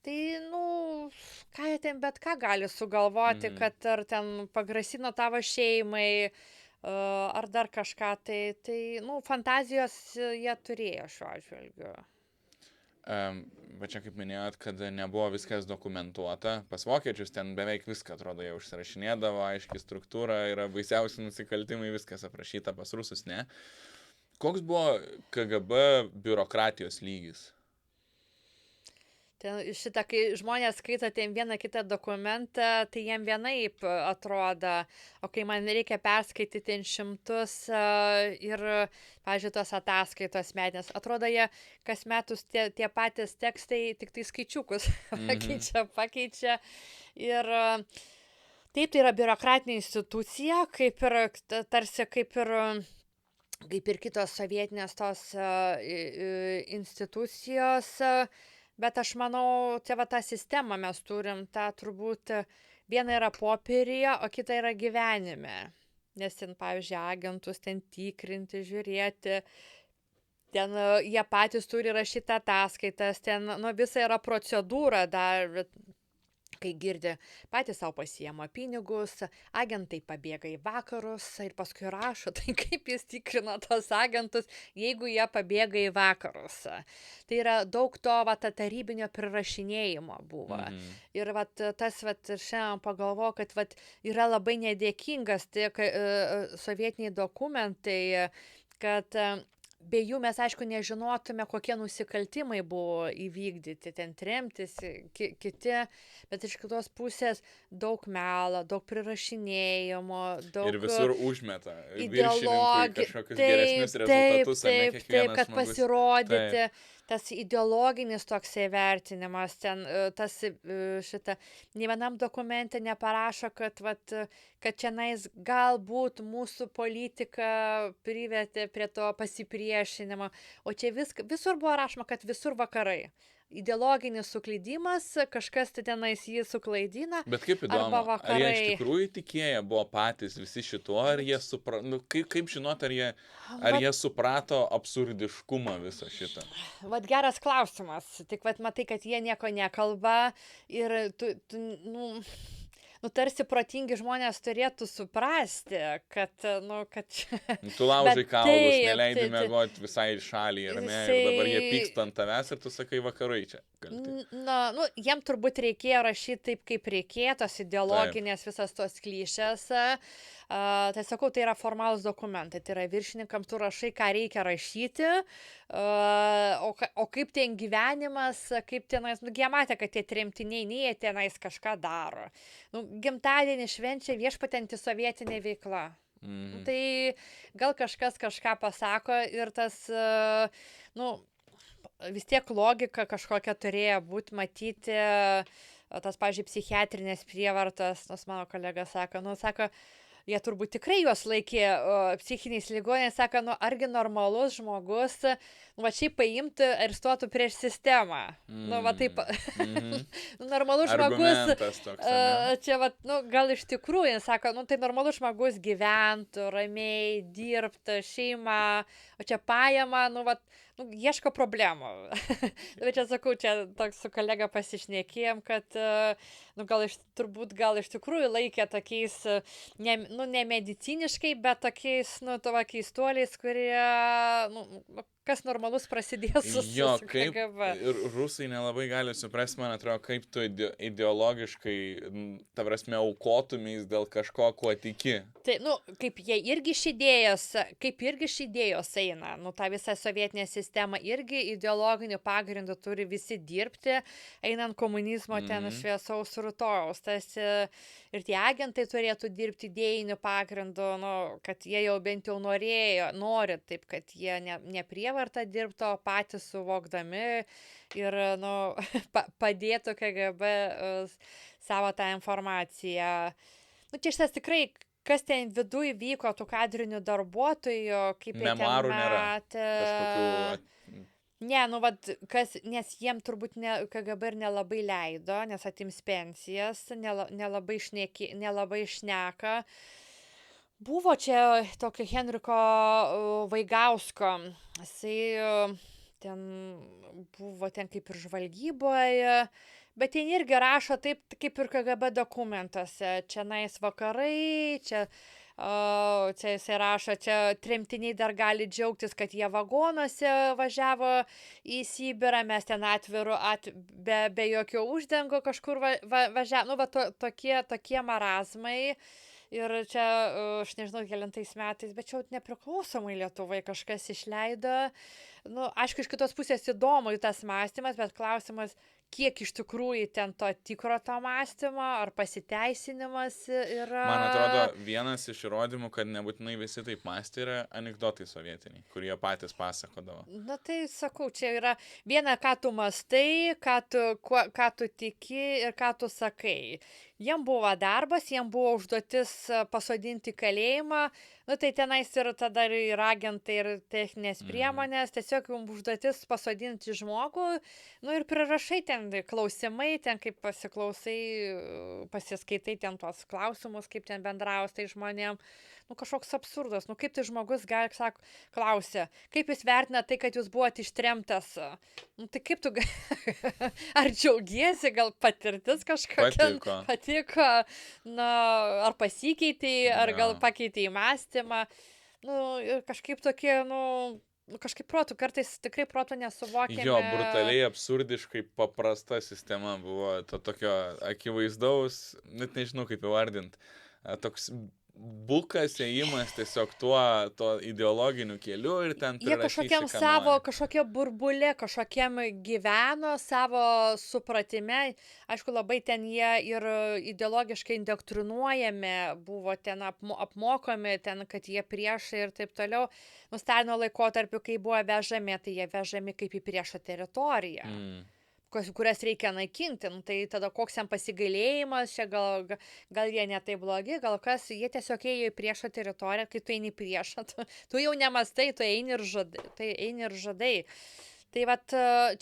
Tai, nu, ką jie ten bet ką gali sugalvoti, kad ar ten pagrasino tavo šeimai, ar dar kažką, tai nu, fantazijos jie turėjo šiuo atžvilgiu. Va čia kaip minėjot, kad nebuvo viskas dokumentuota. Pas vokiečius ten beveik viską, atrodo, jie užsirašinėdavo, aiškiai struktūra, yra baisiausi nusikaltimai, viskas aprašyta, pas rusus ne. Koks buvo KGB biurokratijos lygis? Šitą, kai žmonės skaito ten vieną kitą dokumentą, tai jiem vienaip atrodo, o kai man reikia perskaityti ten šimtus ir, pavyzdžiui, tos ataskaitos metinės, atrodo, jie kas metus tie patys tekstai, tik tai skaičiukus pakeičia. Ir taip, tai yra biurokratinė institucija, tarsi kaip ir kitos sovietinės tos institucijos. Bet aš manau, čia va tą sistemą mes turim, tą turbūt viena yra popieryje, o kita yra gyvenime. Nes ten, pavyzdžiui, agentus ten tikrinti, žiūrėti, ten jie patys turi rašyti ataskaitas, ten visa yra procedūra dar, kai girdi, patys savo pasiema pinigus, agentai pabėga į vakarus ir paskui rašo, tai kaip jis tikrina tos agentus, jeigu jie pabėga į vakarus. Tai yra daug to tarybinio prirašinėjimo buvo. Ir tas šiandien pagalvoju, kad yra labai nedėkingas tie sovietiniai dokumentai, kad be jų mes, aišku, nežinotume, kokie nusikaltimai buvo įvykdyti, ten tremtis, kiti, bet iš kitos pusės daug melo, daug prirašinėjimo, daug... Ir visur užmeta viršininkui kažkokius geresnius rezultatus, ne kiekvienas žmogus. Kad pasirodyti, tas ideologinis toks įvertinimas, ten tas nė vienam dokumente neparašo, kad čianais galbūt mūsų politika privedė prie to pasipriešinimo, o čia visur buvo rašoma, kad visur vakarai. Ideologinis suklydimas, kažkas tenais jį suklaidina. Bet kaip įdomu, ar jie iš tikrųjų tikėję buvo patys visi šituo, ar jie suprato, kaip žinot, ar jie suprato absurdiškumą viso šitą? Vat geras klausimas, tik matai, kad jie nieko nekalba ir tarsi protingi žmonės turėtų suprasti, kad... Tu laužai kaulus, neleidai miegoti visai šaliai, ar ne? Ir dabar jie pyksta ant tavęs ir tu sakai vakarai čia kalti. Jiem turbūt reikėjo rašyti taip, kaip reikėjo, tos ideologinės visas tos klišės. Tai sakau, tai yra formalūs dokumentai, tai yra viršininkams tu rašai, ką reikia rašyti, o kaip ten gyvenimas, kaip tenais, jie matė, kad tie tremtiniai, jie tenais kažką daro. Gimtadienį švenčia viešpatinti sovietinė veikla. Tai gal kažkas kažką pasako ir tas, vis tiek logika kažkokia turėjo būti matyti, tas, pavyzdžiui, psichiatrinės prievartas, nors mano kolega sako, jie turbūt tikrai juos laikė psichiniais ligoniais, sako, argi normalus žmogus, va šiaip paimti ir stotų prieš sistemą. Va taip, normalus žmogus, čia va, gal iš tikrųjų, sako, tai normalus žmogus gyventų, ramiai, dirbtų, šeimą, o čia pajama, ieško problemų. Bet čia sakau, čia toks su kolega pasišnekėjom, kad gal iš tikrųjų laikė tokiais, ne mediciniškai, bet tokiais, keistuoliais, kurie, kas normalus prasidės su KGB. Ir rusai nelabai gali suprasti, man atrodo, kaip tu ideologiškai, ta prasme, aukotumės dėl kažko, kuo tiki. Tai, kaip irgi iš idėjos eina, ta visa sovietinė sistema irgi ideologinių pagrindų turi visi dirbti, einant komunizmo ten šviesaus rutojaus. Ir tie agentai turėtų dirbti idėjinių pagrindų, kad jie jau bent jau nori taip, kad jie ne prievartą dirbto, patys suvokdami ir padėtų KGB savo tą informaciją. Čia šitas tikrai, kas ten viduj vyko, tų kadrinių darbuotojų, kaip jie ten matė. Ne, nes jiem turbūt KGB ir nelabai leido, nes atims pensijas, nelabai šneka. Buvo čia tokio Henriko Vaigausko, jisai ten buvo kaip ir žvalgyboje, bet ten irgi rašo taip, kaip ir KGB dokumentuose, čia vakarai, čia jisai rašo, čia tremtiniai dar gali džiaugtis, kad jie vagonuose važiavo į Sibirą, mes ten be jokio uždengo kažkur važiavo, tokie marazmai. Ir čia, aš nežinau, kelintais metais, bet čia nepriklausomai Lietuvai kažkas išleido. Aišku, iš kitos pusės įdomu tas mąstymas, bet klausimas, kiek iš tikrųjų ten to tikro to mąstymo, ar pasiteisinimas yra. Man atrodo, vienas iš įrodymų, kad nebūtinai visi taip mąstė, yra anekdotai sovietiniai, kurie patys pasakodavo. Tai sakau, čia yra viena, ką tu mąstai, ką tu tiki ir ką tu sakai. Jiem buvo darbas, jiem buvo užduotis pasodinti kalėjimą, tai tenais ir tada ir agentai, ir techninės priemonės, tiesiog jums užduotis pasodinti žmogų, ir prirašai ten klausimai, ten kaip pasiklausai, pasiskaitai ten tuos klausimus, kaip ten bendraus tai žmonėm. Kažkoks absurdas, kaip tai žmogus klausia, kaip jūs vertina tai, kad jūs buvote ištremtas, tai kaip tu, ar džiaugiesi, gal patirtis kažkokia patiko, ar pasikeitei, ar gal pakeitei mąstymą, ir kažkaip tokie, kažkaip protų, kartais tikrai protų nesuvokiame. Jo, brutaliai, absurdiškai paprasta sistema buvo, to tokio akivaizdaus, net nežinau kaip įvardinti, toks bukas ėjimas tiesiog tuo ideologiniu keliu ir ten prirašysi, jie kažkokie burbulė, kažkokiam gyveno savo supratime. Aišku, labai ten jie ir ideologiškai indoktrinuojami, buvo ten apmokomi, ten, kad jie priešai ir taip toliau. Stalino laikotarpiu, kai buvo vežami, tai jie vežami kaip į priešo teritoriją. Kurias reikia naikinti, tai tada koks jam pasigailėjimas, čia gal jie ne taip blogi, gal kas, jie tiesiog ėjo į priešo teritoriją, kai tu eini į priešą, tu jau nemastai, tu eini ir žadai. Tai vat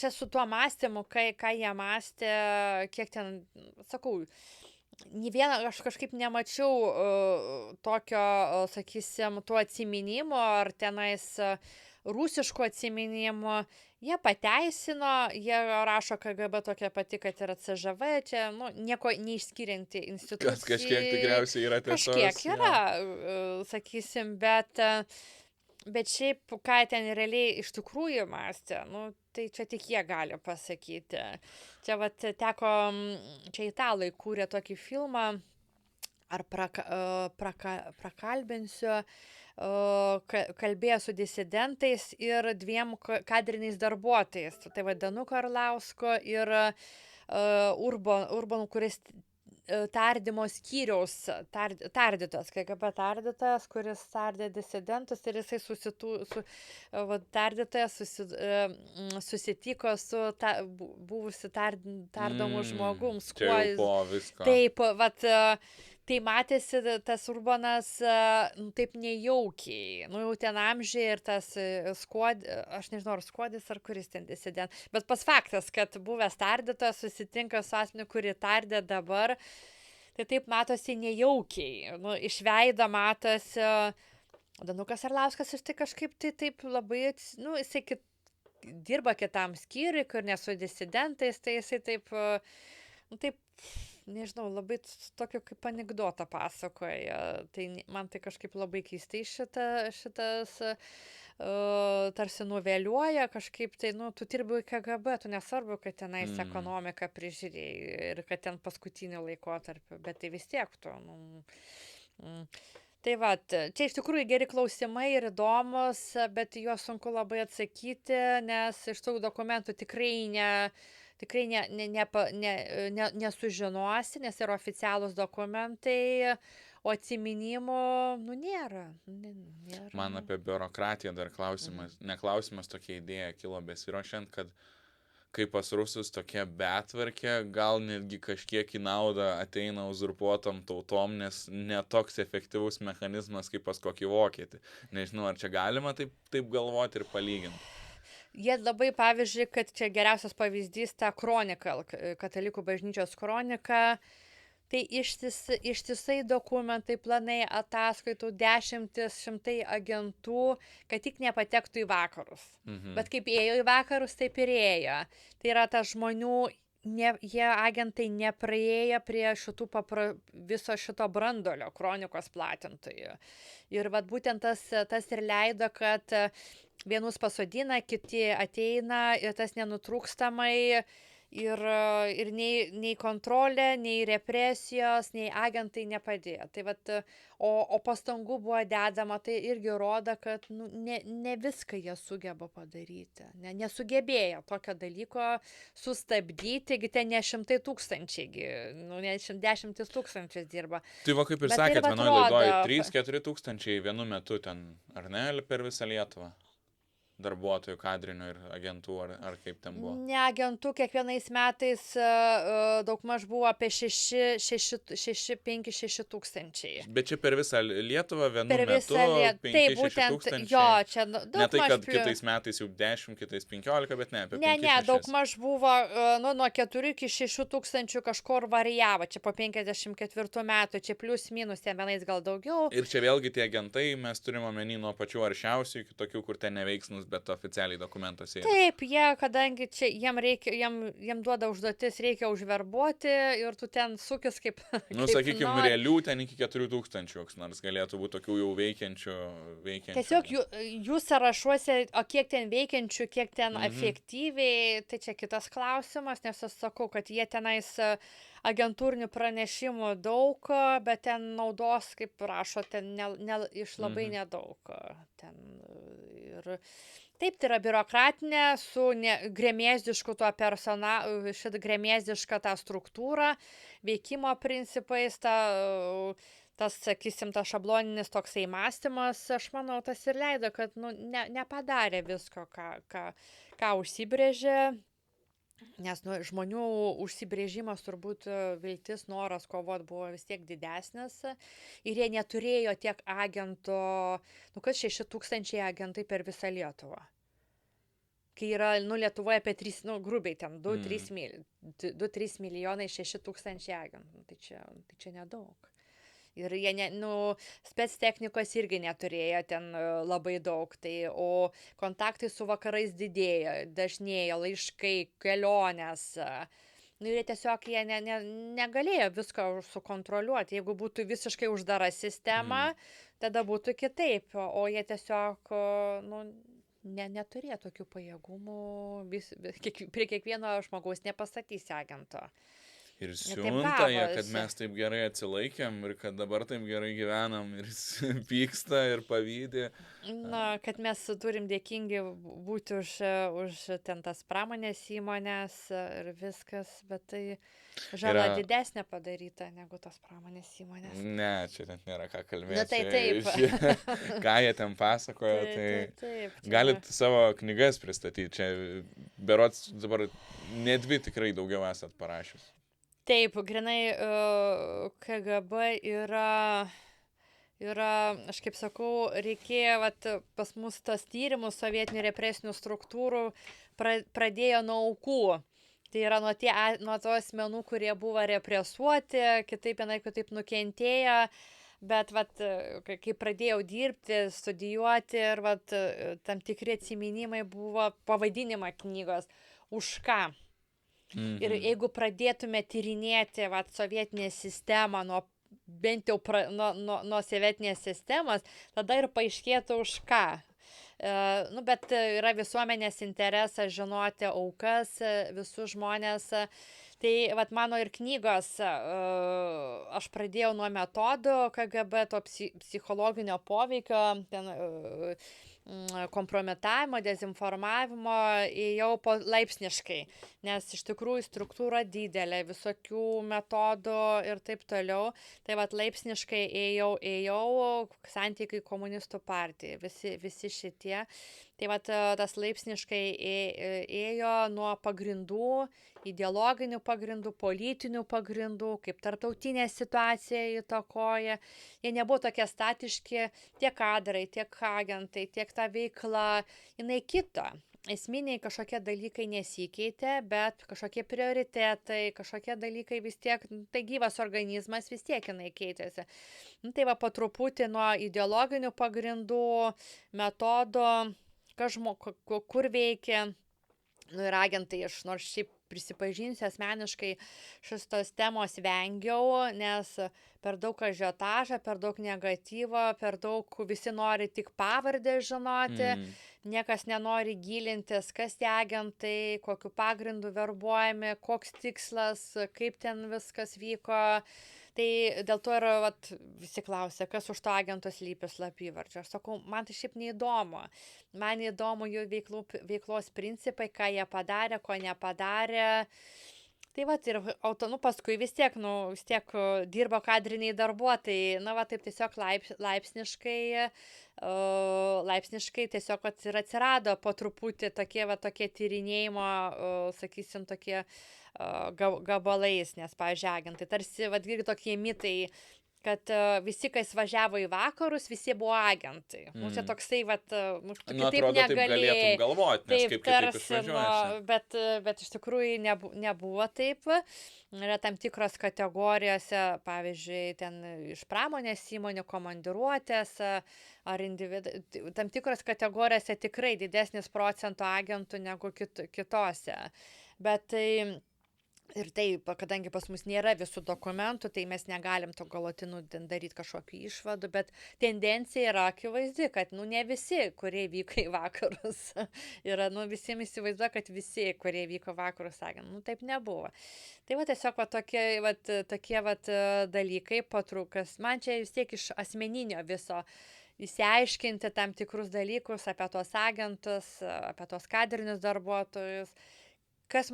čia su tuo mąstymu, ką jie mąstė, kiek ten, sakau, nė vieną, aš kažkaip nemačiau tokio, sakysim, tų atsiminimų, ar tenais rusiškų atsiminimų. Jie pateisino, jie rašo KGB tokia pati, kad yra CŽV, čia nieko neišskirianti institucija. Kažkiek tikriausiai yra tiesos. Kažkiek yra, sakysim, bet šiaip, ką ten realiai iš tikrųjų mąstė, tai čia tik jie gali pasakyti. Čia teko, čia italai kūrė tokį filmą, ar prakalbinsiu, kalbėjo su disidentais ir 2 kadriniais darbuotojais. Tai Danuku Arlausku ir Urbanu, kuris tardymo skyriaus tardytojas, KGB tardytojas, kuris tardė disidentus ir jisai tardytojas susitiko su buvusi tardomu žmogum. Čia jau po visko. Taip, tai matėsi tas Urbonas taip nejaukiai, jau ten amžiai ir tas aš nežinau, ar Skuodis, ar kuris ten disident, bet pas faktas, kad buvęs tardytojas susitinka su asmeniu, kurį tardė dabar, tai taip matosi nejaukiai, iš veido matosi, Danukas Arlauskas iš tai kažkaip tai taip labai, jisai dirba kitam skyriui, kur nesu disidentais, tai jisai taip, taip, nežinau, labai tokio kaip anekdotą pasakoja. Tai man tai kažkaip labai keistai šitas tarsi nuveliuoja kažkaip tai, tu dirbi į KGB, tu nesvarbu, kad tenais ekonomiką prižiūrėjai ir kad ten paskutinį laikotarpį, bet tai vis tiek tu. Tai čia iš tikrųjų geri klausimai ir įdomus, bet juos sunku labai atsakyti, nes iš tų dokumentų tikrai nesužinosi, nes yra oficialūs dokumentai, o atsiminimų, nėra. Man apie biurokratiją dar klausimas, tokia idėja kilo besiruošiant, kad kai pas rusus tokia betvarkė, gal netgi kažkiek į naudą ateina uzurpuotom tautom, nes netoks efektyvus mechanizmas kaip pas kokį vokietį. Nežinau, ar čia galima taip galvoti ir palyginti. Jie labai, pavyzdžiui, kad čia geriausias pavyzdys ta kronika, katalikų bažnyčios kronika, tai ištisai dokumentai, planai, ataskaitų, dešimtis, šimtai agentų, kad tik nepatektų į vakarus. Bet kaip ėjo į vakarus, taip ir ėjo. Tai yra ta žmonių, jie agentai nepraėjo prie viso šito brandolio kronikos platintojų. Ir būtent tas ir leido, kad vienus pasodina, kiti ateina ir tas nenutrūkstamai ir nei kontrolė, nei represijos, nei agentai nepadėjo. Tai o pastangų buvo dedama, tai irgi rodo, kad ne viską jie sugeba padaryti. Nesugebėjo tokio dalyko sustabdyti, ten ne šimtai tūkstančiai, ne 10 tūkstančių dirba. Tai kaip ir sakėt, vienoje laidoje 3-4 tūkstančiai vienu metu ten, ar ne, per visą Lietuvą? Darbuotojų, kadrinių ir agentų, ar kaip ten buvo? Ne, agentų kiekvienais metais daugmaž buvo apie 5-6 tūkstančiai. Bet čia per visą Lietuvą vienu metu 5-6 tūkstančiai? Jo, čia daugmaž. Ne tai, kad kitais metais jau 10, kitais 15, bet ne, apie 5-6. Ne, daugmaž buvo nuo 4 iki 6 tūkstančių kažkur variavo, čia po 54 metų, čia plius minus, ten vienais gal daugiau. Ir čia vėlgi tie agentai, mes turime omeny nuo pačių aršiausių iki tokių, kur ten neveiksnus, bet oficialiai dokumentuose yra. Taip, kadangi čia jiem duoda užduotis, reikia užverbuoti ir tu ten sukis kaip... Sakykime, realių ten iki 4 tūkstančių, nors galėtų būti tokių jau veikiančių. Tiesiog jų sąrašuose, o kiek ten veikiančių, kiek ten efektyviai, tai čia kitas klausimas, nes aš sakau, kad jie tenais agentūrinių pranešimų daug, bet ten naudos, kaip rašo, ten iš labai nedaug. Ir taip, tai yra biurokratinė su gremėzdišku tuo šitą gremėzdišką tą struktūrą, veikimo principais, tas, sakysim, tas šabloninis toksai mąstymas, aš manau, tas ir leido, kad nepadarė visko, ką užsibrėžė. Nes žmonių užsibrėžimas turbūt viltis, noras kovot buvo vis tiek didesnis ir jie neturėjo tiek agentų, kad 6 tūkstančiai agentai per visą Lietuvą. Kai yra, Lietuvoje apie 3, grubiai ten 2-3 milijonai 6 tūkstančiai agentų, tai čia nedaug. Ir jie, spec technikos irgi neturėjo ten labai daug, o kontaktai su vakarais didėjo, dažnėjo, laiškai, kelionės. Ir jie tiesiog negalėjo visko sukontroliuoti. Jeigu būtų visiškai uždara sistema, tada būtų kitaip, o jie tiesiog neturėjo tokių pajėgumų, prie kiekvieno žmogaus nepastatysi agento. Ir taip siunta jie, kad gavosi. mes taip gerai atsilaikėm ir kad dabar taip gerai gyvenam ir jis pyksta ir pavydė. Na, kad mes turim dėkingi būti už ten tas pramonės įmonės ir viskas, bet tai žala Yra, didesnė padaryta negu tos pramonės įmonės. ne, čia net nėra ką kalbėti. Na, tai taip. Ką jie ten pasakoja, Taip. Čia... galit savo knygas pristatyti. Čia berots dabar ne 2 tikrai daugiau esat parašius. Taip, grinai KGB yra, aš kaip sakau, reikėjo, vat, pas mus tas tyrimus sovietinių represinių struktūrų pradėjo nuo aukų. Tai yra nuo to asmenų, kurie buvo represuoti, kitaip nukentėjo, bet vat, kai pradėjau dirbti, studijuoti ir vat, tam tikri atsiminimai buvo pavadinimą knygos Už ką. Ir jeigu pradėtume tyrinėti vat, sovietinę sistemą bent jau nuo sovietinės sistemos, tada ir paaiškėtų už ką. Bet yra visuomenės interesas žinoti aukas, visus žmonės. Tai vat, mano ir knygos, aš pradėjau nuo metodų KGB, to psichologinio poveikio, kompromitavimo, dezinformavimo, ėjau laipsniškai, nes iš tikrųjų struktūra didelė, visokių metodų ir taip toliau. Tai vat laipsniškai ėjau santykiai komunistų partijai, visi šitie. Tai vat tas laipsniškai ėjo nuo pagrindų, ideologinių pagrindų, politinių pagrindų, kaip tarptautinė situacija įtakoja. Jie nebuvo tokie statiški, tiek kadrai, tiek agentai, tiek ta veikla, jinai kita. Esminiai kažkokie dalykai nesikeitė, bet kažkokie prioritetai, kažkokie dalykai vis tiek, tai gyvas organizmas vis tiek jinai keitėsi. Tai va po truputį nuo ideologinių pagrindų, metodo, kur veikia, ir agentai, aš nors šiaip prisipažinsiu asmeniškai, šitos temos vengiau, nes per daug ažiotažą, per daug negatyvo, per daug visi nori tik pavardę žinoti, niekas nenori gilintis, kas tie agentai, kokiu pagrindu verbuojami, koks tikslas, kaip ten viskas vyko. Tai dėl to ir visi klausia, kas už to agento slypi slapyvardžio. Aš sakau, man tai šiaip neįdomu. Man įdomu jų veiklos principai, ką jie padarė, ko nepadarė. Tai ir paskui vis tiek dirbo kadriniai darbuotojai, taip tiesiog laipsniškai tiesiog ir atsirado po truputį tokie tyrinėjimo, sakysim, tokie gabalais, nes, pavyzdžiui, agentai, tarsi, irgi tokie mitai, kad visi, kas važiavo į vakarus, visi buvo agentai. Čia toksai, kitaip atrodo, negalėjai. Taip galėtum galvoti, nes kaip kitaip išvažiuoji. Bet iš tikrųjų nebuvo taip. Yra tam tikros kategorijose, pavyzdžiui, ten iš pramonės įmonių komandiruotės ar tam tikros kategorijose tikrai didesnis procentų agentų negu kitose. Bet tai... Ir taip, kadangi pas mus nėra visų dokumentų, tai mes negalim to galutinų daryti kažkokių išvadų, bet tendencija yra akivaizdi, kad ne visi, kurie vyko į vakarus, yra, visiems įsivaizduoja, kad visi, kurie vyko vakarus, sakė, taip nebuvo. Tai tiesiog tokie dalykai patrukas. Man čia vis tiek iš asmeninio viso įsiaiškinti tam tikrus dalykus apie tuos agentus, apie tuos kadrinius darbuotojus, kas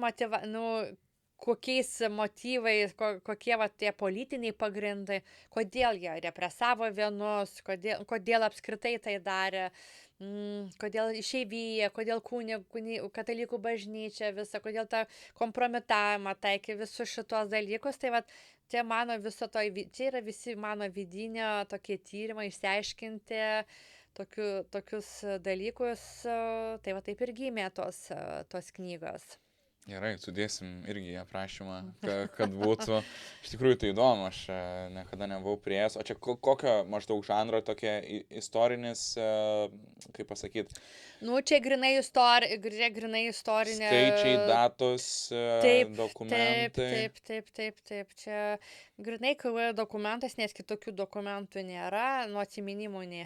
kokiais motyvais, kokie tie politiniai pagrindai, kodėl jie represavo vienus, kodėl apskritai tai darė, kodėl išeivija, kodėl katalikų bažnyčia visą, kodėl tą kompromitavimą taikė visus šitos dalykus. Tai čia yra visi mano vidinio tokie tyrimai, išsiaiškinti tokius dalykus. Tai taip ir gimė tos knygos. Gerai, sudėsim irgi aprašymą, kad būtų. Iš tikrųjų tai įdomu, aš niekada nebuvau priėjęs. O čia kokio maždaug žanro tokia istorinis, kaip pasakyti? Čia grinai istorinė. Skaičiai, datos, dokumentai. Taip. Čia grinai KV dokumentas, nes kitokių dokumentų nėra, nuo atsiminimų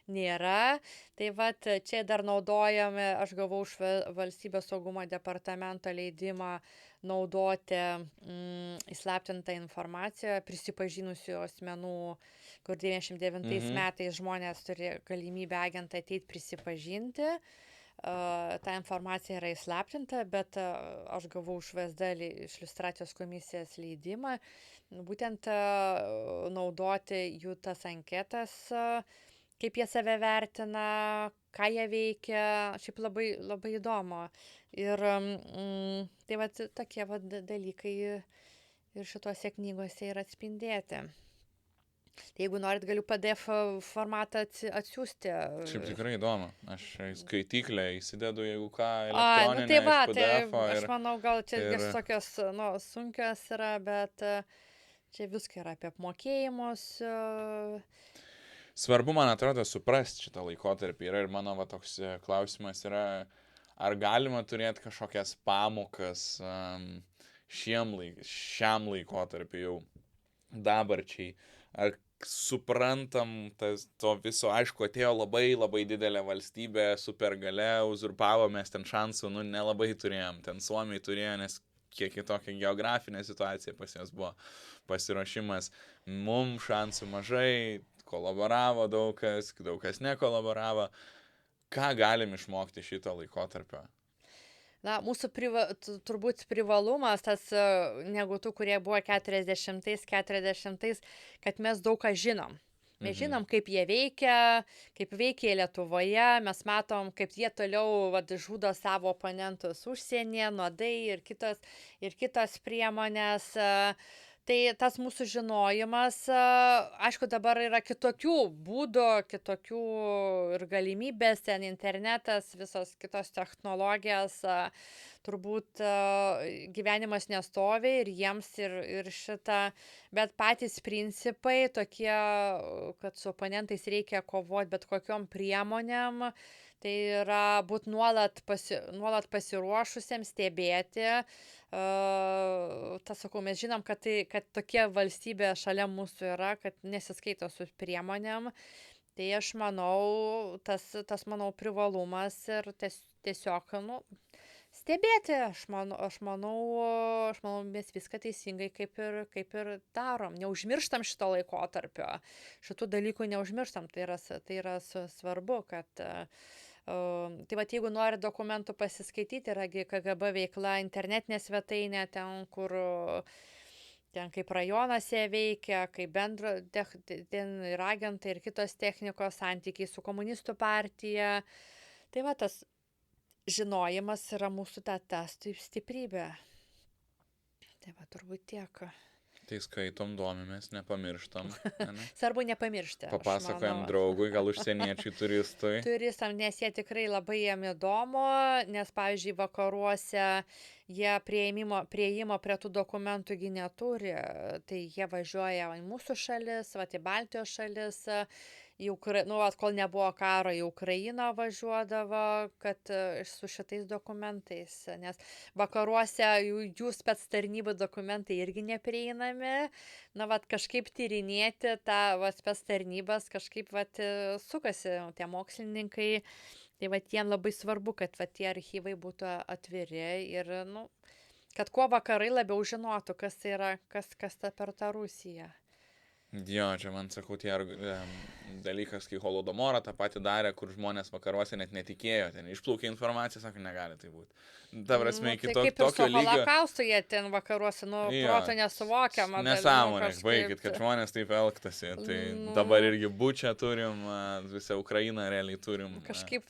nėra. Tai vat čia dar naudojame, aš gavau iš valstybės saugumo departamento leidimą naudoti įslaptintą informaciją prisipažinusių asmenų, kur 99 metais žmonės turi galimybę agentą ateiti prisipažinti. Ta informacija yra įslaptinta, bet aš gavau iš VSD, iš iliustracijos komisijos leidimą, būtent naudoti jų tas anketas, kaip jie save vertina, ką jie veikia, šiaip labai, labai įdomu. Ir tai va tokie va dalykai ir šituose knygose yra atspindėti. Tai jeigu norit, galiu PDF formatą atsiųsti. Šiaip tikrai įdomu. Aš skaityklę įsidedu, jeigu ką, Nu elektroninę tai va, iš PDF-o. tai aš manau, gal čia jos tokios, sunkios yra, bet čia viską yra apie apmokėjimus. Svarbu, man atrodo, suprasti šitą laikotarpį. Ir mano va toks klausimas yra, ar galima turėti kažkokias pamokas šiam laikotarpiu jau dabarčiai. Ar suprantam to viso, aišku, atėjo labai labai didelė valstybė, supergalia, uzurpavo, mes ten šansų, nelabai turėjom. Ten Suomiai turėjo, nes kiek kitokia geografinė situacija pas jas buvo, pasiruošimas. Mums šansų mažai, kolaboravo daug kas nekolaboravo. Ką galim išmokti šito laikotarpio? Na, mūsų turbūt privalumas, tas negu tų, kurie buvo 40-ais, kad mes daug ką žinom. Mes žinom, kaip jie veikia, kaip veikia Lietuvoje, mes matom, kaip jie toliau žudo savo oponentus užsienyje, nuodai ir kitos priemonės. Tai tas mūsų žinojimas, aišku, dabar yra kitokių būdų, kitokių ir galimybės, ten internetas, visos kitos technologijos, turbūt gyvenimas nestovi ir jiems ir šitą, bet patys principai tokie, kad su oponentais reikia kovoti bet kokiom priemonėm, tai yra būti nuolat pasiruošusiems stebėti. Sakau, mes žinom, kad tokia valstybė šalia mūsų yra, kad nesiskaito su priemonėm. Tai aš manau, tas mano privalumas ir tiesiog, stebėti. Aš manau, mes viską teisingai kaip ir darom. Neužmirštam šito laikotarpio. Šitų dalykų neužmirštam. Tai yra svarbu, kad tai va, jeigu nori dokumentų pasiskaityti, yra KGB veikla internetinė svetainė, ten kaip rajonuose veikia, kaip ten ir agentai, ir kitos technikos, santykiai su komunistų partija. Tai va, tas žinojimas yra mūsų ta stiprybė. Tai va, turbūt tiek. Tai skaitom, domimės, nepamirštam. Svarbu nepamiršti. Papasakojam draugui, gal užsieniečiui turistui. Turistam, nes jie tikrai labai jiem įdomu, nes, pavyzdžiui, vakaruose jie prieimo prie tų dokumentų neturi, tai jie važiuoja į mūsų šalis, į Baltijos šalis, kol nebuvo karo, į Ukrainą važiuodavo, kad su šitais dokumentais, nes vakaruose jų spec tarnybų dokumentai irgi neprieinami, kažkaip tyrinėti tą spec tarnybas, kažkaip sukasi tie mokslininkai, tai jiem labai svarbu, kad tie archyvai būtų atviri ir, kad kuo vakarai labiau žinotų, kas tai yra, kas ta per tą Rusiją. Jo, čia man sakau, tie dalykas, kai Holodomorą tą patį darė, kur žmonės vakaruose net netikėjo, ten išplaukė informacija, sako, negali tai būti. Ta prasme, iki tokio lygio. Kaip ir su holokaustu jie ten vakaruose, proto nesuvokiama. Nesąmonė, baigit, kad žmonės taip elgtasi. Tai dabar irgi Bučą turim, visą Ukrainą realiai turim. Kažkaip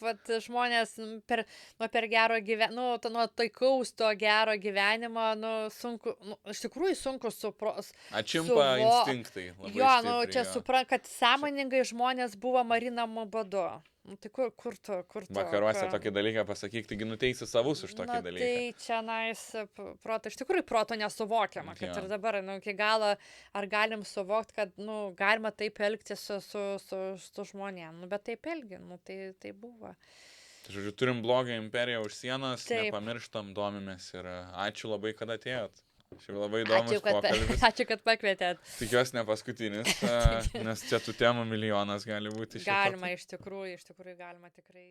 žmonės per gero gyvenimo, nuo taikaus to gero gyvenimo, sunku, iš tikrųjų sunku suprasti. Atšimpa instinktai. Jo, čia suprant, kad sąmoningai žmonės buvo marinamų badu. Tai kur tu? Vakaruose tokį dalyką pasakyk, taigi nuteisi savus už tokį dalyką. Tai čia proto, iš tikrųjų proto nesuvokiama, kad ir dabar, iki galo, ar galim suvokti, kad, galima taip elgtis su žmonėm, bet taip elgi, tai buvo. Tai žodžiu, turim blogą imperiją už sienos, nepamirštam, domimės ir ačiū labai, kad atėjot. Šiaip labai įdomus pokalbis. Ačiū, kad pakvietėt. Tikiuosi ne paskutinis, nes čia tų temų milijonas gali būti. Galima iš tikrųjų galima tikrai.